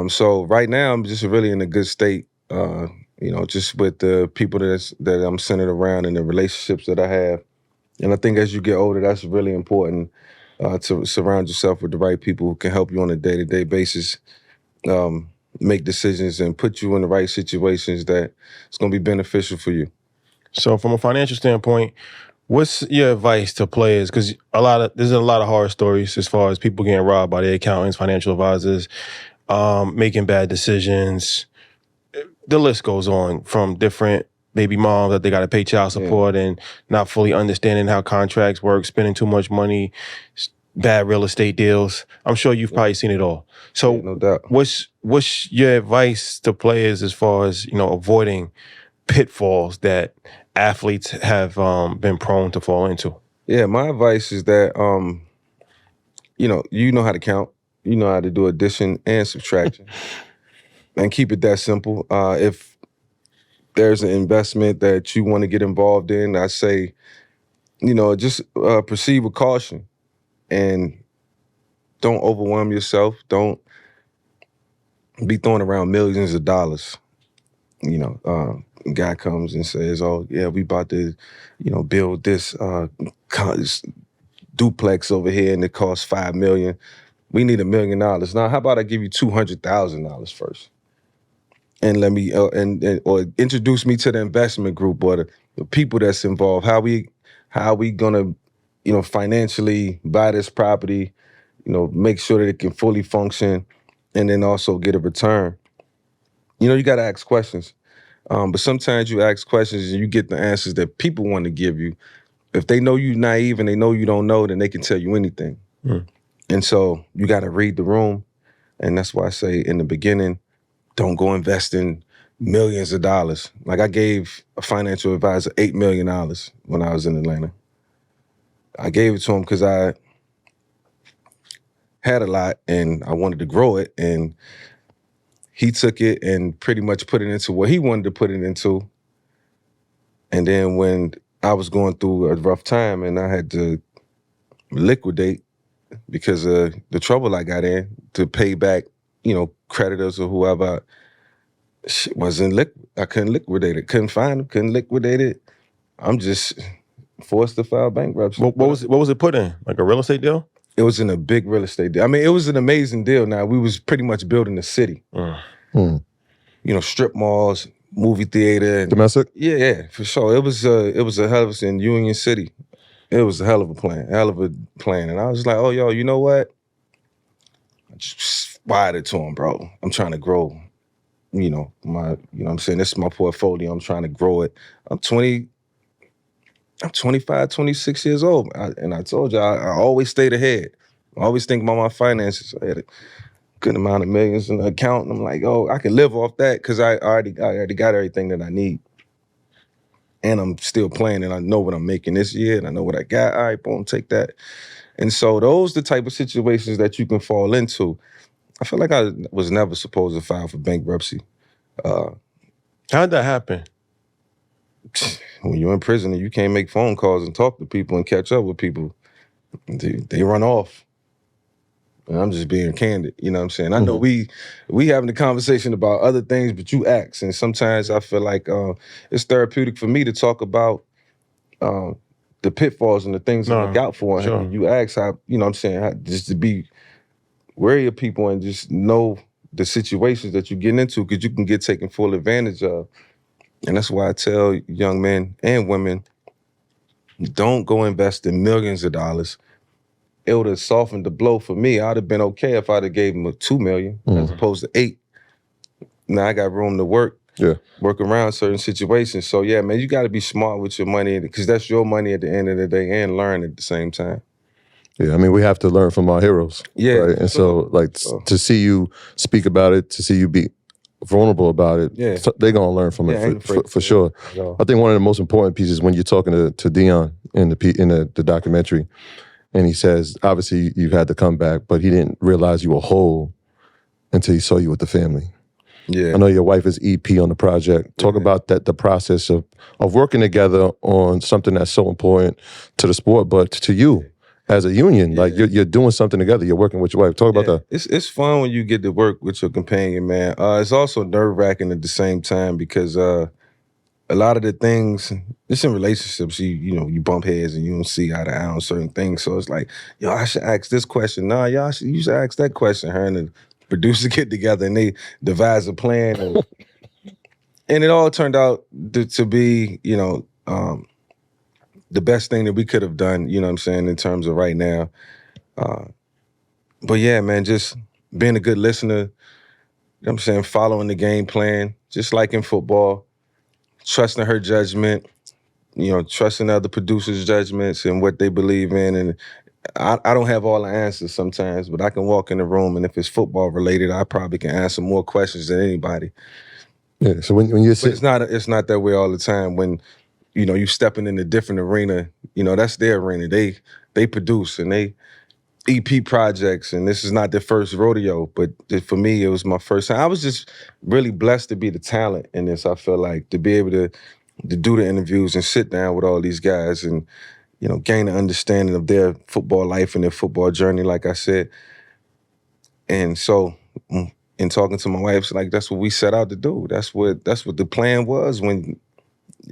So right now, I'm just really in a good state. Just with the people that I'm centered around and the relationships that I have. And I think as you get older, that's really important to surround yourself with the right people who can help you on a day-to-day basis, make decisions and put you in the right situations that it's going to be beneficial for you. So from a financial standpoint, what's your advice to players? Because there's a lot of horror stories as far as people getting robbed by their accountants, financial advisors, making bad decisions. The list goes on from different baby moms that they got to pay child support and not fully understanding how contracts work, spending too much money, bad real estate deals. I'm sure you've probably seen it all. So no doubt. What's your advice to players as far as, avoiding pitfalls that athletes have been prone to fall into? Yeah, my advice is that, you know how to count. You know how to do addition and subtraction. And keep it that simple. If there's an investment that you want to get involved in, I say, just proceed with caution and don't overwhelm yourself. Don't be throwing around millions of dollars. Guy comes and says, "Oh yeah, we about to, build this duplex over here, and it costs $5 million. We need $1 million. Now, how about I give you $200,000 first?" And let me or introduce me to the investment group or the people that's involved. How we gonna, financially buy this property, make sure that it can fully function, and then also get a return. You got to ask questions. But sometimes you ask questions and you get the answers that people want to give you. If they know you naive and they know you don't know, then they can tell you anything. And so you got to read the room. And that's why I say in the beginning, don't go invest in millions of dollars. Like I gave a financial advisor $8 million when I was in Atlanta. I gave it to him because I had a lot and I wanted to grow it. And he took it and pretty much put it into what he wanted to put it into. And then when I was going through a rough time and I had to liquidate, because of the trouble I got in to pay back, creditors or whoever. Shit wasn't liquid. I couldn't liquidate it. Couldn't find them. Couldn't liquidate it. I'm just forced to file bankruptcy. What was it put in? Like a real estate deal? It was in a big real estate deal. I mean, it was an amazing deal. Now, we was pretty much building a city. Strip malls, movie theater. Domestic? Yeah, for sure. It was a hell of a in Union City. It was a hell of a plan. And I was like, oh, yo, you know what? I just wired it to him, bro. I'm trying to grow, what I'm saying? This is my portfolio. I'm trying to grow it. I'm 25, 26 years old. And I told you, I always stayed ahead. I always think about my finances. I had a good amount of millions in the account. And I'm like, oh, I can live off that because I already got everything that I need. And I'm still playing and I know what I'm making this year and I know what I got. All right, boom, take that. And so those the type of situations that you can fall into. I feel like I was never supposed to file for bankruptcy. How'd that happen? When you're in prison and you can't make phone calls and talk to people and catch up with people, they run off. And I'm just being candid, you know what I'm saying? I know we having a conversation about other things, but you ask. And sometimes I feel like it's therapeutic for me to talk about the pitfalls and the things that I look out for. Sure. And you ask how, you know what I'm saying, just to be wary of people and just know the situations that you're getting into because you can get taken full advantage of. And that's why I tell young men and women, don't go invest in millions of dollars. It would have softened the blow for me. I'd have been okay if I'd have gave him $2 million as opposed to $8 million. Now I got room to work around certain situations. So yeah, man, you got to be smart with your money because that's your money at the end of the day and learn at the same time. Yeah, I mean, we have to learn from our heroes. Yeah. Right? And so to see you speak about it, to see you be vulnerable about it, they're going to learn from it for sure. I think one of the most important pieces when you're talking to Dion in the documentary, and he says, obviously you've had to come back, but he didn't realize you were whole until he saw you with the family. Yeah, I know your wife is EP on the project. Talk about the process of working together on something that's so important to the sport, but to you as a union, like you're doing something together. You're working with your wife. Talk about that. It's fun when you get to work with your companion, man. It's also nerve-wracking at the same time because a lot of the things, just in relationships, you bump heads and you don't see eye to eye on certain things. So it's like, yo, I should ask this question. Nah, you should ask that question. Her and the producer get together and they devise a plan. And it all turned out to be, the best thing that we could have done, you know what I'm saying, in terms of right now. But yeah, man, just being a good listener, you know what I'm saying, following the game plan, just like in football. Trusting her judgment, trusting other producers' judgments and what they believe in. And I don't have all the answers sometimes, but I can walk in the room and if it's football related, I probably can answer more questions than anybody. Yeah. So when you're sitting, it's not that way all the time. When you stepping in a different arena, that's their arena. They produce and they EP projects, and this is not their first rodeo, but for me, it was my first time. I was just really blessed to be the talent in this. I feel like to be able to do the interviews and sit down with all these guys and, gain an understanding of their football life and their football journey, like I said. And so in talking to my wife, it's like, that's what we set out to do. That's what the plan was when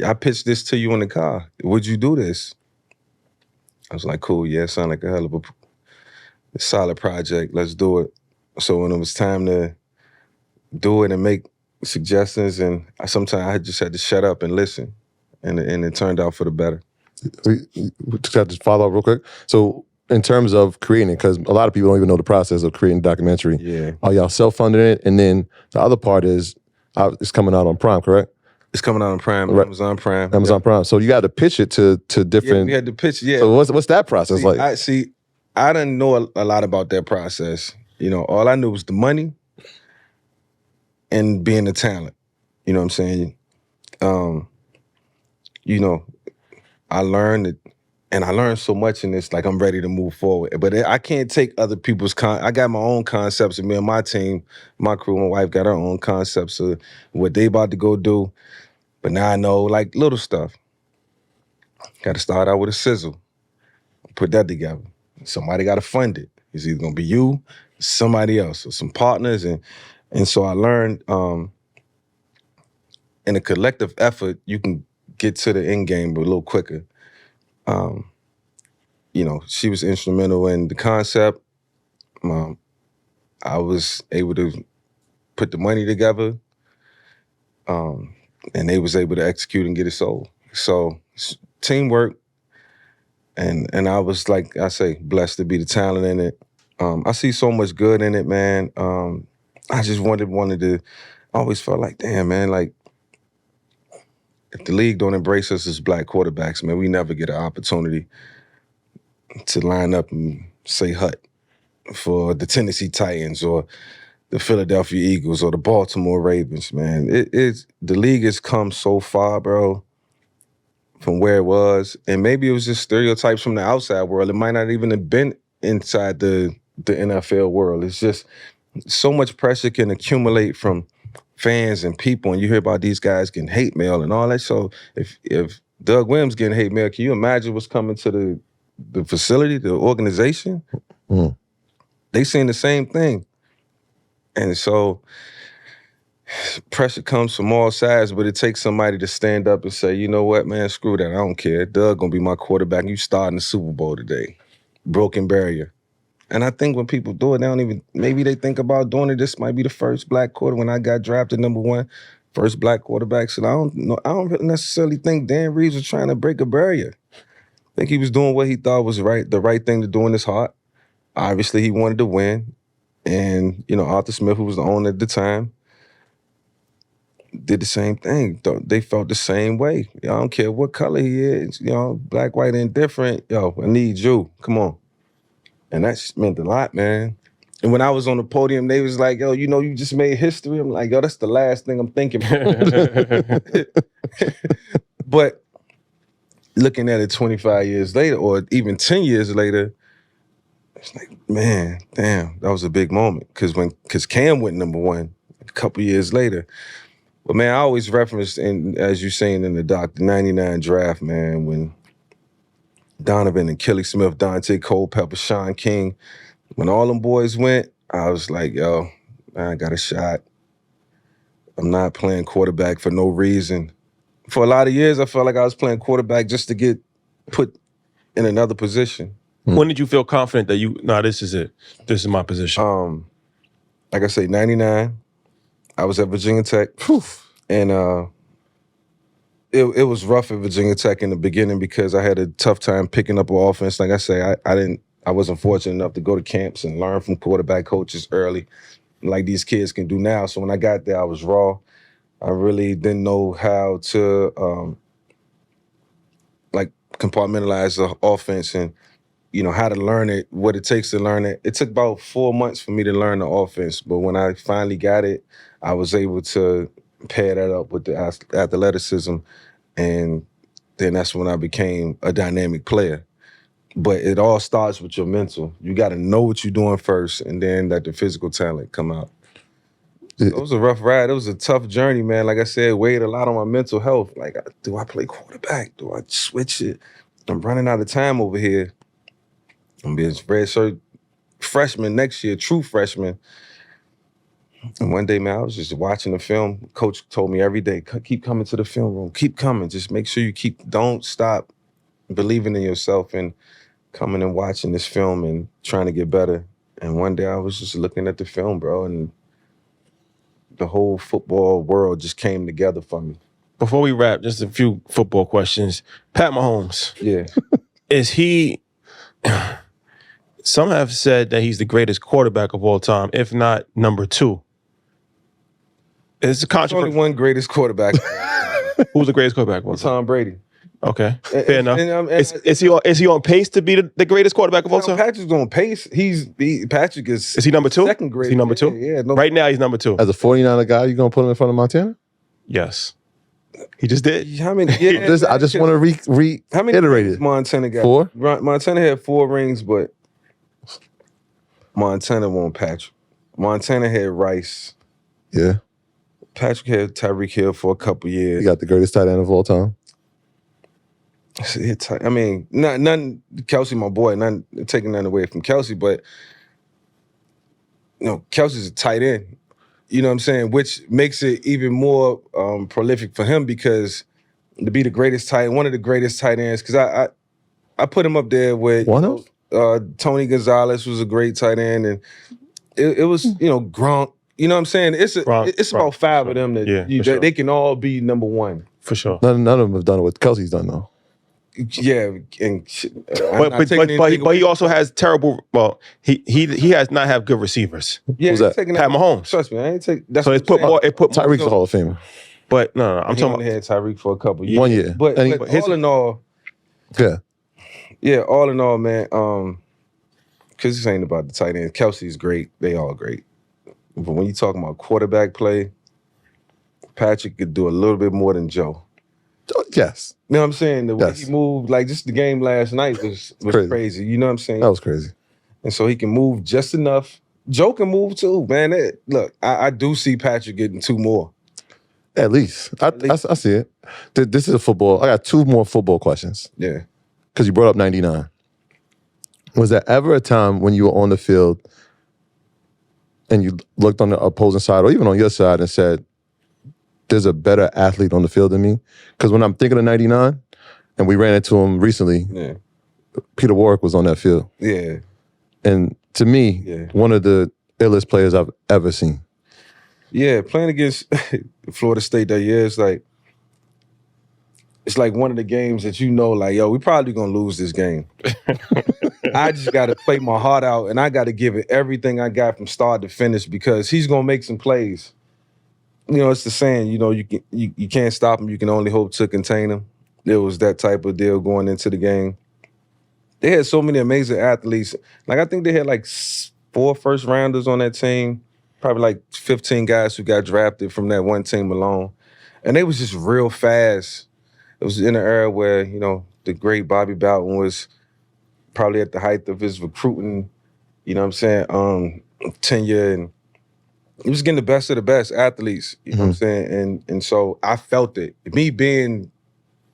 I pitched this to you in the car. Would you do this? I was like, cool, yeah, it sounded like a hell of a solid project. Let's do it. So when it was time to do it and make suggestions, and sometimes I just had to shut up and listen, and it turned out for the better. We just got to follow up real quick. So in terms of creating it, because a lot of people don't even know the process of creating a documentary. Yeah. Are y'all self-funding it? And then the other part is it's coming out on Prime, correct? It's coming out on Prime, right. Amazon Prime. Amazon Prime. So you got to pitch it to different. Yeah, we had to pitch. Yeah. So what's that process like? I didn't know a lot about that process. All I knew was the money and being the talent. You know what I'm saying? I learned it, and I learned so much in this, like I'm ready to move forward. But I can't take other people's I got my own concepts, and me and my team, my crew, my wife got our own concepts of what they about to go do. But now I know, like, little stuff. Got to start out with a sizzle. Put that together. Somebody got to fund it. It's either gonna be you, somebody else, or some partners, and so I learned in a collective effort, you can get to the end game a little quicker. You know, she was instrumental in the concept. I was able to put the money together, and they was able to execute and get it sold. So teamwork, and I was, like I say, blessed to be the talent in it. I see so much good in it, man. I just wanted to. I always felt like, damn, man, like if the league don't embrace us as black quarterbacks, man, we never get an opportunity to line up and say hut for the Tennessee Titans or the Philadelphia Eagles or the Baltimore Ravens, man. The league has come so far, bro, from where it was. And maybe it was just stereotypes from the outside world. It might not even have been inside the NFL world. It's just so much pressure can accumulate from fans and people, and you hear about these guys getting hate mail and all that. So if Doug Williams getting hate mail, can you imagine what's coming to the facility, the organization? They saying the same thing. And so pressure comes from all sides, but it takes somebody to stand up and say, you know what, man, screw that. I don't care. Doug gonna be my quarterback. You starting the Super Bowl today. Broken barrier. And I think when people do it, maybe they think about doing it. This might be the first black quarterback. When I got drafted #1, first black quarterback. So I don't necessarily think Dan Reeves was trying to break a barrier. I think he was doing what he thought was right, the right thing to do in his heart. Obviously, he wanted to win. And, you know, Arthur Smith, who was the owner at the time, did the same thing. They felt the same way. I don't care what color he is, you know, black, white, indifferent. Yo, I need you. Come on. And that meant a lot, man. And when I was on the podium, they was like, yo, you know, you just made history. I'm like, yo, that's the last thing I'm thinking about. But looking at it 25 years later, or even 10 years later, it's like, man, damn, that was a big moment. Because Cam went #1 a couple years later. But man, I always reference, and as you're saying in the doc, the 99 draft, man, when Donovan and Kelly Smith, Dante Culpepper, Sean King, when all them boys went, I was like, yo, I got a shot. I'm not playing quarterback for no reason. For a lot of years, I felt like I was playing quarterback just to get put in another position. When did you feel confident that this is it? This is my position? Like I say, 99, I was at Virginia Tech. And it was rough at Virginia Tech in the beginning because I had a tough time picking up an offense. Like I say, I wasn't fortunate enough to go to camps and learn from quarterback coaches early, like these kids can do now. So when I got there, I was raw. I really didn't know how to like compartmentalize the offense and, you know, how to learn it, what it takes to learn it. It took about 4 months for me to learn the offense, but when I finally got it, I was able to pair that up with the athleticism, and then that's when I became a dynamic player. But it all starts with your mental. You got to know what you're doing first, and then let the physical talent come out. It was a rough ride. It was a tough journey, man. Like I said, weighed a lot on my mental health. Like, do I play quarterback? Do I switch it? I'm running out of time over here. I'm being redshirt freshman next year, true freshman. And one day, man, I was just watching the film. Coach told me every day, keep coming to the film room. Keep coming. Just make sure don't stop believing in yourself and coming and watching this film and trying to get better. And one day I was just looking at the film, bro, and the whole football world just came together for me. Before we wrap, just a few football questions. Pat Mahomes. Yeah. Is he... Some have said that he's the greatest quarterback of all time, if not #2. It's a controversy. There's only one greatest quarterback. Who's the greatest quarterback of all time? Tom Brady. Okay, fair enough. Is he on pace to be the greatest quarterback of all time? Patrick's on pace. Patrick is. Is he #2? Second grade. Is he #2? Yeah. No, right now he's #2. As a 49er guy, you gonna put him in front of Montana? Yes. He just did. How many? Yeah, I just want to reiterate it. Montana got 4. Montana had 4 rings, but Montana won Patrick. Montana had Rice. Yeah. Patrick had Tyreek Hill for a couple years. He got the greatest tight end of all time. I mean, nothing. Kelsey, my boy, nothing taking nothing away from Kelsey, but Kelsey's a tight end. You know what I'm saying? Which makes it even more prolific for him because to be the greatest tight, one of the greatest tight ends. Because I put him up there with Tony Gonzalez was a great tight end, and it was Gronk. You know what I'm saying? It's about five of them that they can all be number one for sure. None of them have done what Kelsey's done though. Yeah, and but he also has terrible. Well, he has not have good receivers. Yeah, who's that? Pat Mahomes. Trust me, I ain't take. So it's put more. Tyreek's a Hall of Famer. But no, I'm talking about had Tyreek for a couple years. 1 year. But all in all, all in all, man. Because this ain't about the tight end. Kelsey's great. They all great. But when you talking about quarterback play, Patrick could do a little bit more than Joe. Yes. You know what I'm saying? The way he moved, like just the game last night was crazy. You know what I'm saying? That was crazy. And so he can move just enough. Joe can move too, man. Look, I do see Patrick getting 2 more. At least. I see it. This is a football. I got 2 more football questions. Yeah. Because you brought up 99. Was there ever a time when you were on the field and you looked on the opposing side or even on your side and said, there's a better athlete on the field than me? Because when I'm thinking of 99, and we ran into him recently, Peter Warwick was on that field. Yeah. And to me, one of the illest players I've ever seen. Yeah, playing against Florida State that year, it's like one of the games that we probably gonna lose this game. I just gotta play my heart out and I gotta give it everything I got from start to finish because he's gonna make some plays. It's the saying, you can't stop him, you can only hope to contain him. There was that type of deal going into the game. They had so many amazing athletes. Like I think they had like 4 first rounders on that team. Probably like 15 guys who got drafted from that one team alone. And they was just real fast. It was in an era where, the great Bobby Bowden was probably at the height of his recruiting, tenure. And he was getting the best of the best athletes, you know what I'm saying? And so I felt it. Me being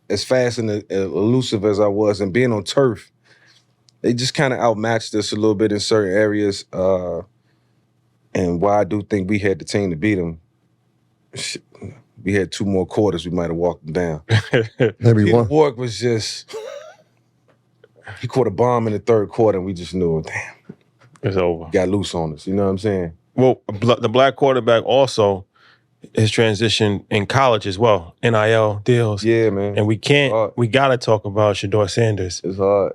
as fast and elusive as I was and being on turf, they just kind of outmatched us a little bit in certain areas. And why I do think we had the team to beat them, we had 2 more quarters, we might have walked them down. Maybe one. Warwick was just, he caught a bomb in the 3rd quarter and we just knew, damn. It's over. Got loose on us, you know what I'm saying? Well, the black quarterback also his transition in college as well, NIL deals. Yeah, man. And we got to talk about Shedeur Sanders. It's hard.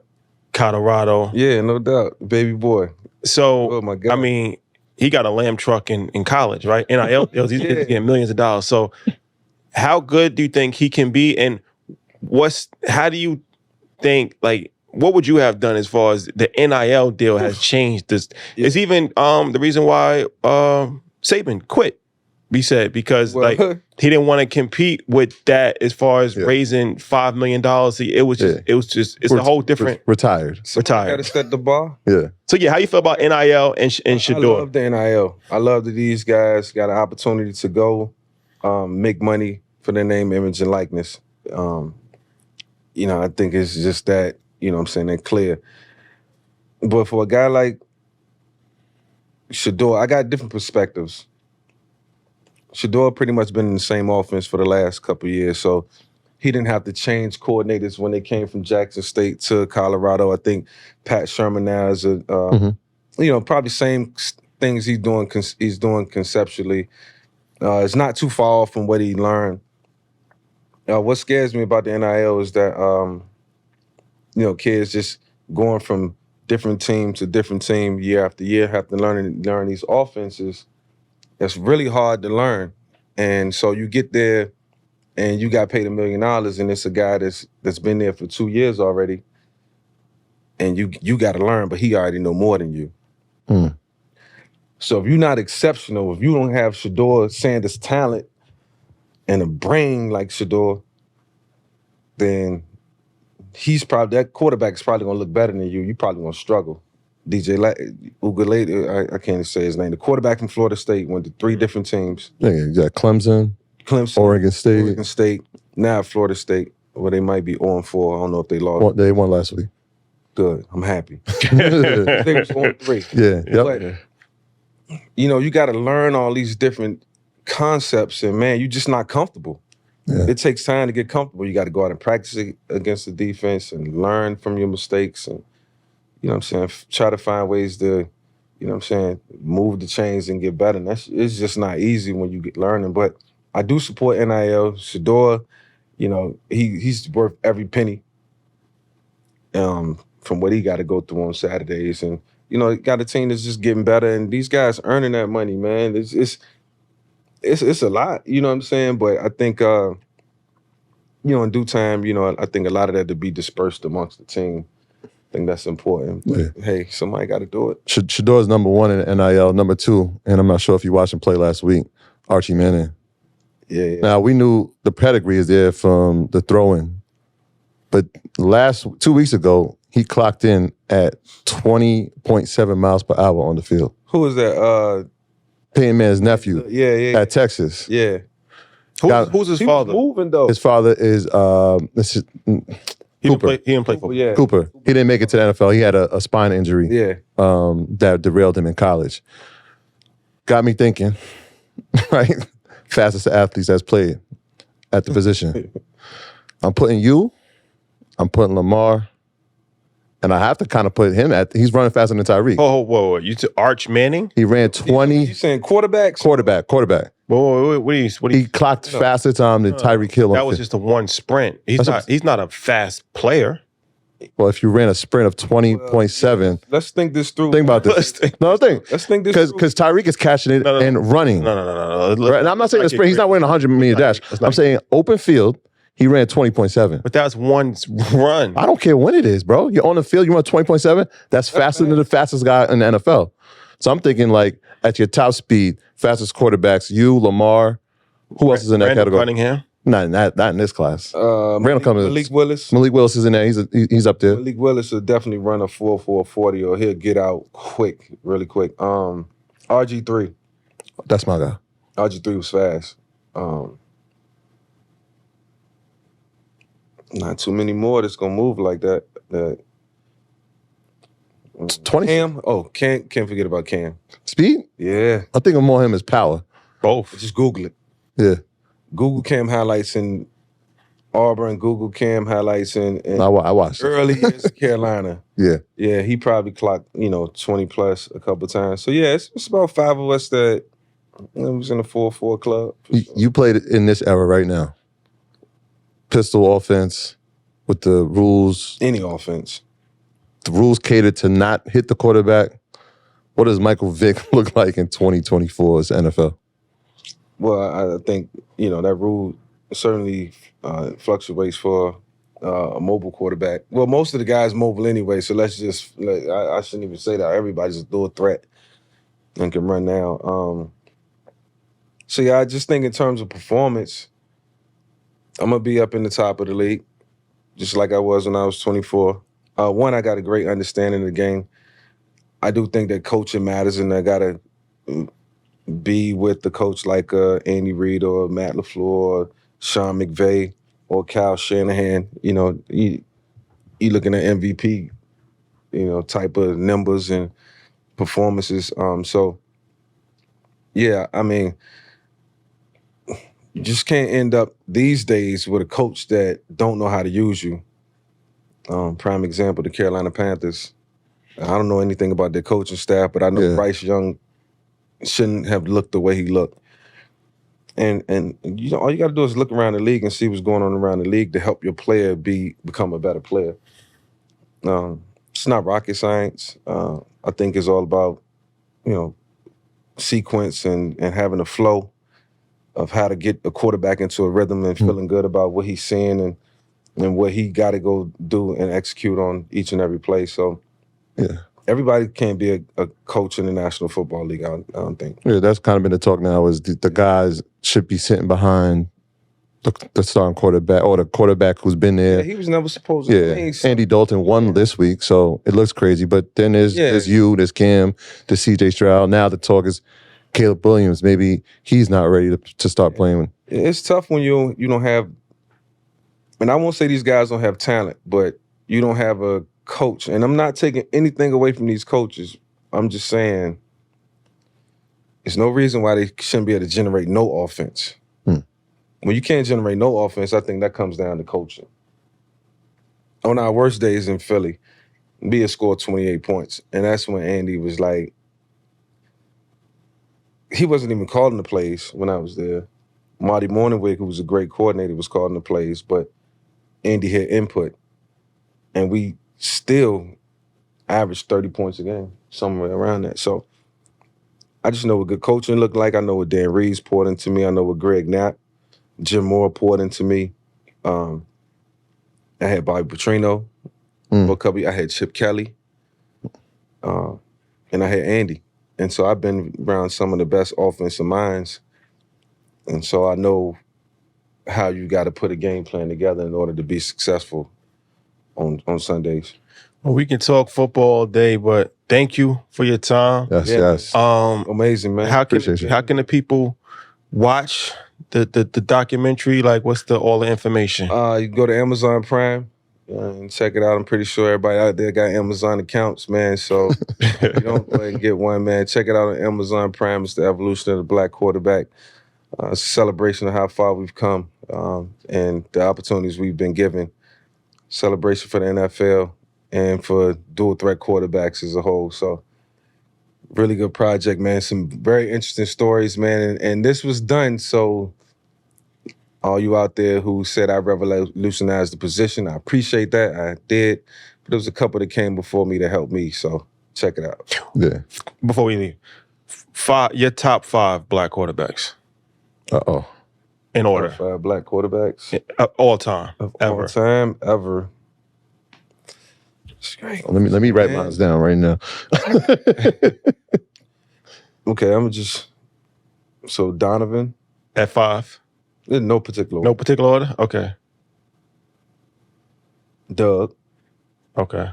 Colorado. Yeah, no doubt. Baby boy. So, oh my God. I mean, he got a lamb truck in college, right? NIL deals, he's getting millions of dollars. So how good do you think he can be? And how do you think, like, what would you have done as far as the NIL deal has changed this? Yeah. It's even the reason why Saban quit, we said, because he didn't want to compete with that as far as raising $5 million. It's a whole different retired. Got to set the bar. Yeah. So how you feel about NIL and Shedeur? I love the NIL. I love that these guys got an opportunity to go make money for their name, image, and likeness. I think it's just that, they're clear. But for a guy like Shedeur, I got different perspectives. Shedeur pretty much been in the same offense for the last couple of years, so he didn't have to change coordinators when they came from Jackson State to Colorado. I think Pat Sherman now is probably same things he's doing conceptually. It's not too far off from what he learned. What scares me about the NIL is that kids just going from different team to different team year after year have to learn these offenses. That's really hard to learn. And so you get there and you got paid $1 million and it's a guy that's been there for 2 years already. And you got to learn, but he already know more than you. Mm. So if you're not exceptional, if you don't have Shedeur Sanders' talent and a brain like Shedeur, then that quarterback is probably going to look better than you. You're probably going to struggle. DJ Ugalade, I can't say his name. The quarterback from Florida State went to 3 different teams. Yeah, you got Clemson, Oregon State, now Florida State. Well, they might be 0-4. I don't know if they lost. Well, they won last week. Good. I'm happy. They was 0-3. Yeah. Yep. But, you got to learn all these different concepts, and man, you're just not comfortable. Yeah. It takes time to get comfortable. You got to go out and practice it against the defense and learn from your mistakes, and try to find ways to, move the chains and get better. And it's just not easy when you get learning. But I do support NIL. Shedeur, he's worth every penny. From what he got to go through on Saturdays, and got a team that's just getting better, and these guys earning that money, man. It's a lot, you know what I'm saying? But I think, in due time, I think a lot of that to be dispersed amongst the team. I think that's important. But, hey, somebody got to do it. Shedeur is number 1 in NIL. Number 2, and I'm not sure if you watched him play last week, Archie Manning. Yeah. Now, we knew the pedigree is there from the throw-in, but 2 weeks ago, he clocked in at 20.7 miles per hour on the field. Who is that? Peyton Manning's nephew. Yeah. At Texas. Yeah. Who's his father? Moving though. His father is Cooper. He didn't play football. Yeah. Cooper. He didn't make it to the NFL. He had a spine injury. Yeah. That derailed him in college. Got me thinking, right? Fastest athletes that's played at the position. I'm putting I'm putting Lamar, and I have to kind of put him he's running faster than Tyreek. Oh, whoa. You took Arch Manning? He ran 20. You saying quarterbacks? Quarterback. Whoa, what do you He clocked faster time than Tyreek Hill. That was just a one sprint. He's not a fast player. Well, if you ran a sprint of 20.7. Let's think this through. Think about this. Let's think this through. Because Tyreek is catching it and running. No. Right? And I'm not saying a sprint. He's not winning a 100-meter dash. I'm saying open field, he ran 20.7. But that's one run. I don't care when it is, bro. You're on the field, you run 20.7. That's faster than the fastest guy in the NFL. So I'm thinking like at your top speed, fastest quarterbacks, you, Lamar, who else is in that category? Cunningham? Not in this class. Malik Willis. Malik Willis is in there. He's up there. Malik Willis will definitely run a 4.40 or he'll get out quick, really quick. RG3. That's my guy. RG3 was fast. Not too many more that's gonna move like that. 20. Cam. Oh, can't forget about Cam. Speed? Yeah. I think of more him as power. Both. Just Google it. Yeah. Google Cam highlights in Auburn. Google Cam highlights in I watched early years in Carolina. Yeah. Yeah, he probably clocked 20 plus a couple times. So yeah, it's about 5 of us that was in the 4-4 club. You played in this era right now. Pistol offense with the rules. Any offense. The rules cater to not hit the quarterback. What does Michael Vick look like in 2024's NFL? Well, I think, that rule certainly fluctuates for a mobile quarterback. Well, most of the guys mobile anyway, so let's just, I shouldn't even say that. Everybody's a dual threat and can run now. So yeah, I just think in terms of performance, I'm going to be up in the top of the league, just like I was when I was 24. One, I got a great understanding of the game. I do think that coaching matters, and I got to be with the coach like Andy Reid or Matt LaFleur or Sean McVay or Kyle Shanahan. You looking at MVP, type of numbers and performances. So, yeah, I mean, you just can't end up these days with a coach that don't know how to use you. Prime example, the Carolina Panthers. I don't know anything about their coaching staff, but I know Bryce Young shouldn't have looked the way he looked. And all you got to do is look around the league and see what's going on around the league to help your player become a better player. It's not rocket science. I think it's all about, sequence and having a flow of how to get a quarterback into a rhythm and feeling good about what he's seeing and what he got to go do and execute on each and every play. So, yeah. Everybody can't be a coach in the National Football League, I don't think. Yeah, that's kind of been the talk now is the guys should be sitting behind the starting quarterback or the quarterback who's been there. Yeah, he was never supposed to play. So. Andy Dalton won this week, so it looks crazy. But then there's there's Cam, there's CJ Stroud. Now the talk is Caleb Williams. Maybe he's not ready to start playing. It's tough when you don't have and I won't say these guys don't have talent, but you don't have a coach. And I'm not taking anything away from these coaches. I'm just saying there's no reason why they shouldn't be able to generate no offense. When you can't generate no offense, I think that comes down to coaching. On our worst days in Philly, we had scored 28 points. And that's when Andy was like, he wasn't even calling the plays when I was there. Marty Morningwig, who was a great coordinator, was calling the plays, but Andy had input. And we still averaged 30 points a game, somewhere around that. So I just know what good coaching looked like. I know what Dan Reeves poured into me. I know what Greg Knapp, Jim Moore poured into me. I had Bobby Petrino. I had Chip Kelly. And I had Andy. And so I've been around some of the best offensive minds. And so I know how you got to put a game plan together in order to be successful on Sundays. Well, we can talk football all day, but thank you for your time. Yes. Amazing, man. How can the people watch the documentary? Like, what's all the information? You can go to Amazon Prime and check it out. I'm pretty sure everybody out there got Amazon accounts, man. So if you don't, go ahead and get one, man. Check it out on Amazon Prime. It's the evolution of the black quarterback. It's a celebration of how far we've come and the opportunities we've been given. Celebration for the NFL and for dual threat quarterbacks as a whole. So really good project, man. Some very interesting stories, man. And this was done so all you out there who said I revolutionized the position, I appreciate that. I did. But there was a couple that came before me that helped me. So check it out. Yeah. Before we leave, your top 5 black quarterbacks. In order. 5 black quarterbacks. All time. All time, ever. Let me write mine down right now. Okay, so Donovan. At 5? In no particular order. No particular order? Okay. Doug. Okay.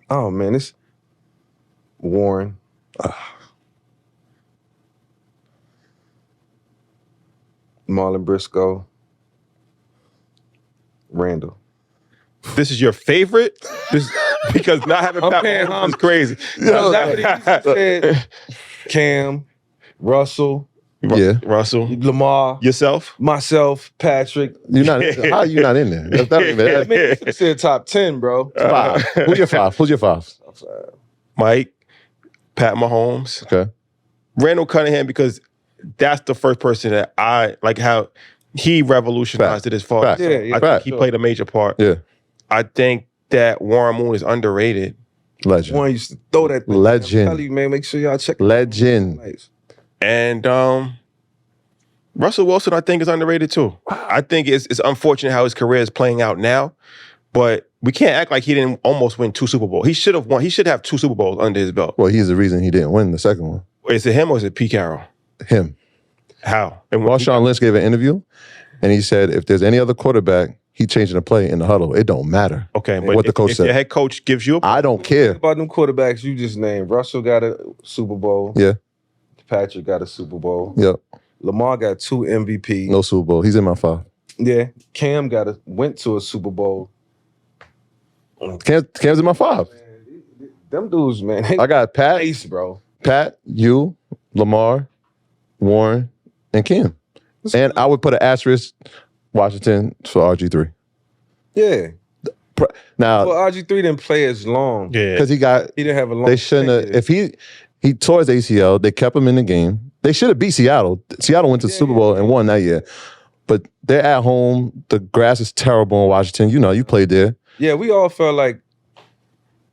Oh, man, it's Warren. Marlon Briscoe. Randall. This is your favorite? Because not having Pat Mahomes is crazy. Said Cam, Russell. Yeah. Russell. Lamar. Yourself? Myself, Patrick. How are you not in there? I mean, you said top 10, bro. 5. Who's your 5? Who's your 5? Mike, Pat Mahomes. Okay. Randall Cunningham, because that's the first person that I like how he revolutionized it as far as I think he played a major part. Yeah. I think that Warren Moon is underrated. Legend. Warren used to throw that thing. Legend. I'm telling you, man, make sure y'all check Legend. And Russell Wilson, I think, is underrated too. I think it's unfortunate how his career is playing out now, but we can't act like he didn't almost win 2 Super Bowls. He should have won. He should have 2 Super Bowls under his belt. Well, he's the reason he didn't win the second one. Is it him or is it Pete Carroll? Him. How? And Marshawn Lynch gave an interview, and he said if there's any other quarterback, he changing the play in the huddle. It don't matter. Okay, but what the coach if said. Your head coach gives you I don't care. About them quarterbacks you just named. Russell got a Super Bowl. Yeah. Patrick got a Super Bowl. Yep. Lamar got 2 MVP. No Super Bowl. He's in my 5. Yeah. Cam went to a Super Bowl. Cam's in my 5. Them dudes, man. I got Pat, Ace, bro. Pat, you, Lamar, Warren, and Cam. And I would put an asterisk Washington for RG3. Yeah. Now, well, RG3 didn't play as long. Yeah. Because he didn't have a long. They shouldn't have. If he tore his ACL, they kept him in the game. They should have beat Seattle. Seattle went to the Super Bowl and won that year. But they're at home. The grass is terrible in Washington. You know, you played there. Yeah, we all felt like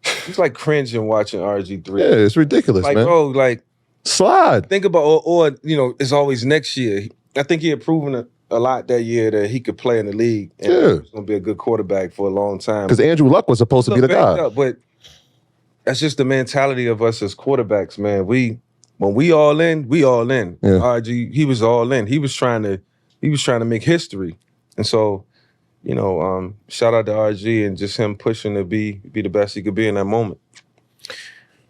it's like cringing watching RG3. Yeah, it's ridiculous, like, man. Bro, like slide. Think about or you know, it's always next year. I think he had proven a lot that year that he could play in the league and he was going to be a good quarterback for a long time. Because Andrew Luck was supposed to be the guy. Up, but that's just the mentality of us as quarterbacks, man. When we all in, we all in. Yeah. RG, he was all in. He was trying to make history. And so, you know, shout out to RG and just him pushing to be the best he could be in that moment.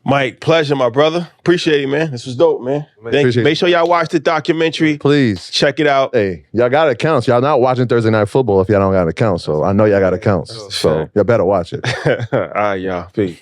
Mike, pleasure, my brother. Appreciate it, man. This was dope, man. Thank you. Make sure y'all watch the documentary. Please. Check it out. Hey, y'all got accounts. Y'all not watching Thursday Night Football if y'all don't got accounts. So I know y'all got accounts. So y'all better watch it. All right, y'all. Peace.